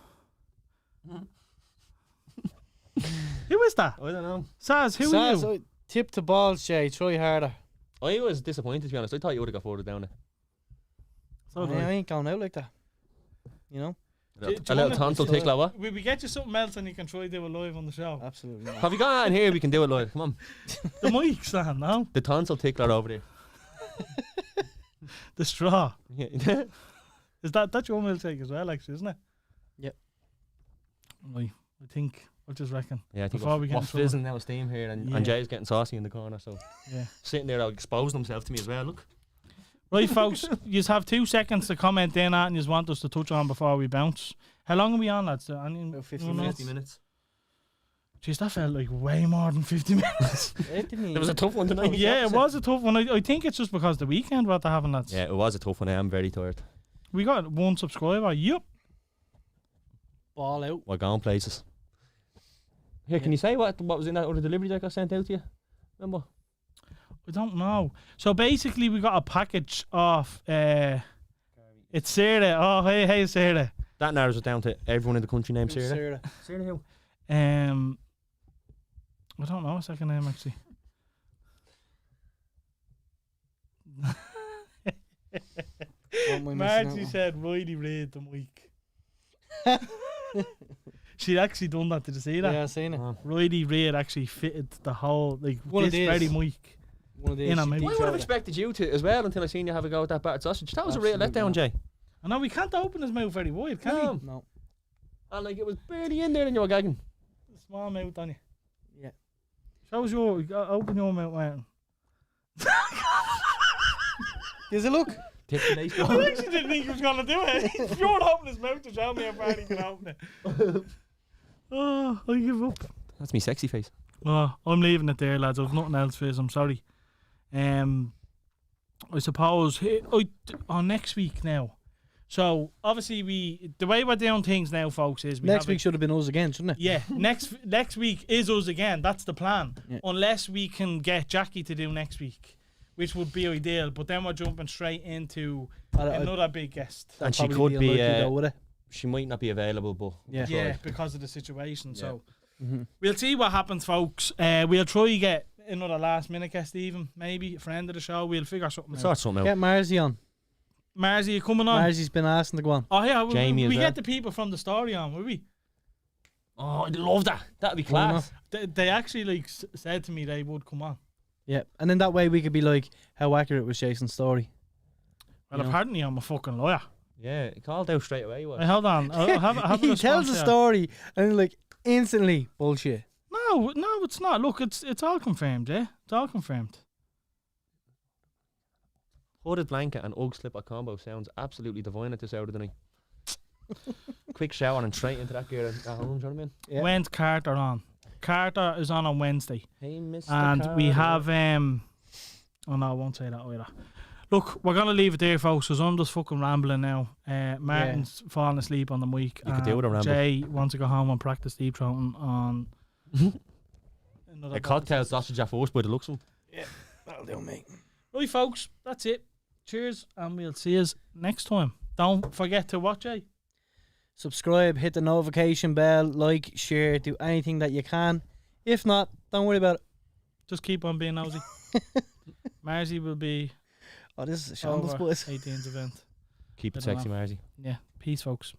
who is that? I don't know. Saz, who are you? Saz, tip to balls, Jay. Try harder. I was disappointed, to be honest. I thought you would have got further down it. So I ain't going out like that. You know? Do you A little wanna- tonsil tickler, what? We get you something else and you can try do it live on the show. Absolutely not. Have you got that in here? We can do it live. Come on. The mic stand now. The tonsil tickler over there. The straw. Yeah. Is that's your milkshake as well, actually, isn't it? Yep. Right. I think. What do you reckon? Yeah, I think Before we get we're in trouble. fizzing now steam here, and Yeah. Jay's getting saucy in the corner, so Yeah. sitting there exposing himself to me as well. Look, Right, folks, you have 2 seconds to comment in that and you want us to touch on before we bounce. How long are we on, lads? About 50 no, minutes. 50 minutes. Jeez, that felt like way more than 50 minutes. It was a tough one tonight. Yeah, it was a tough one. I think it's just because the weekend we're having, lads. Yeah, it was a tough one. I am very tired. We got 1 subscriber. Yup. Ball out. We're going places. Here, can you say what was in that other delivery that got sent out to you? Remember? I don't know. So basically, we got a package of. It's Sarah. Oh, hey, Sarah. That narrows it down to everyone in the country named Sarah. Sarah. Sarah who? I don't know a second name actually. Margie said, "Riley read the mic." She actually done that. Did you see that? Yeah, I seen it. Riley Reid actually fitted the whole One of this these. very mic. One of these. In a minute. I would have expected you to as well until I seen you have a go at that battered sausage. That was a real Absolutely letdown, not. Jay. I know we can't open his mouth very wide, can No. we? No. And like it was barely in there and you were gagging. Small mouth on you. Yeah. Show us your. Open your mouth, Martin. Here's a look. Tip the lace. I actually didn't think he was gonna do it. If you would open his mouth to show me how far he can open it. Oh, I give up. That's me sexy face. Oh, I'm leaving it there, lads. I've nothing else for us. I'm sorry. I suppose on next week now. So obviously the way we're doing things now, folks, is Next week should have been us again, shouldn't it? Yeah, next week is us again. That's the plan. Yeah. Unless we can get Jackie to do next week, which would be ideal. But then we're jumping straight into another big guest. And she Probably could be. unlikely though, would it? She might not be available, but Yeah. Yeah, because of the situation. Yeah. So we'll see what happens, folks. We'll try to get another last minute guest, even maybe a friend of the show. We'll figure something out. sort something out. Get Marzi on. Marzi, you coming on? Marzi's been asking to go on. Oh yeah, Jamie we as well. get the people from the story on, will we? Oh, I'd love that. That'd be Why class. They actually said to me they would come on. Yeah, and then that way we could be like, how accurate was Jason's story? Well, You know. apparently I'm a fucking lawyer. Yeah, he called out straight away. Hey, hold on. I'll have a He tells a response here. story and then, like instantly bullshit. No, it's not. Look, it's all confirmed, yeah? It's all confirmed. Hooded blanket and Ugg slipper combo sounds absolutely divine at this hour of the night. Quick shower and straight into that gear at home, do you know what I mean? Yeah. When's Carter on? Carter is on Wednesday. Hey, Mr. And we Carter. have oh no, I won't say that either. Look, we're gonna leave it there, folks, because I'm just fucking rambling now. Martin's falling asleep on the mic. You could do with a ramble. Jay wants to go home and practice deep throating on another A cocktail sausage at first by the looks of them. That'll do, mate. Right, folks, that's it. Cheers, and we'll see you next time. Don't forget to watch, Jay. Subscribe, hit the notification bell, like, share, do anything that you can. If not, don't worry about it. Just keep on being nosy. Marzi will be Oh, this is a shambles, over boys. 18th event. Keep it I don't sexy, know. Marzi. Yeah, peace, folks.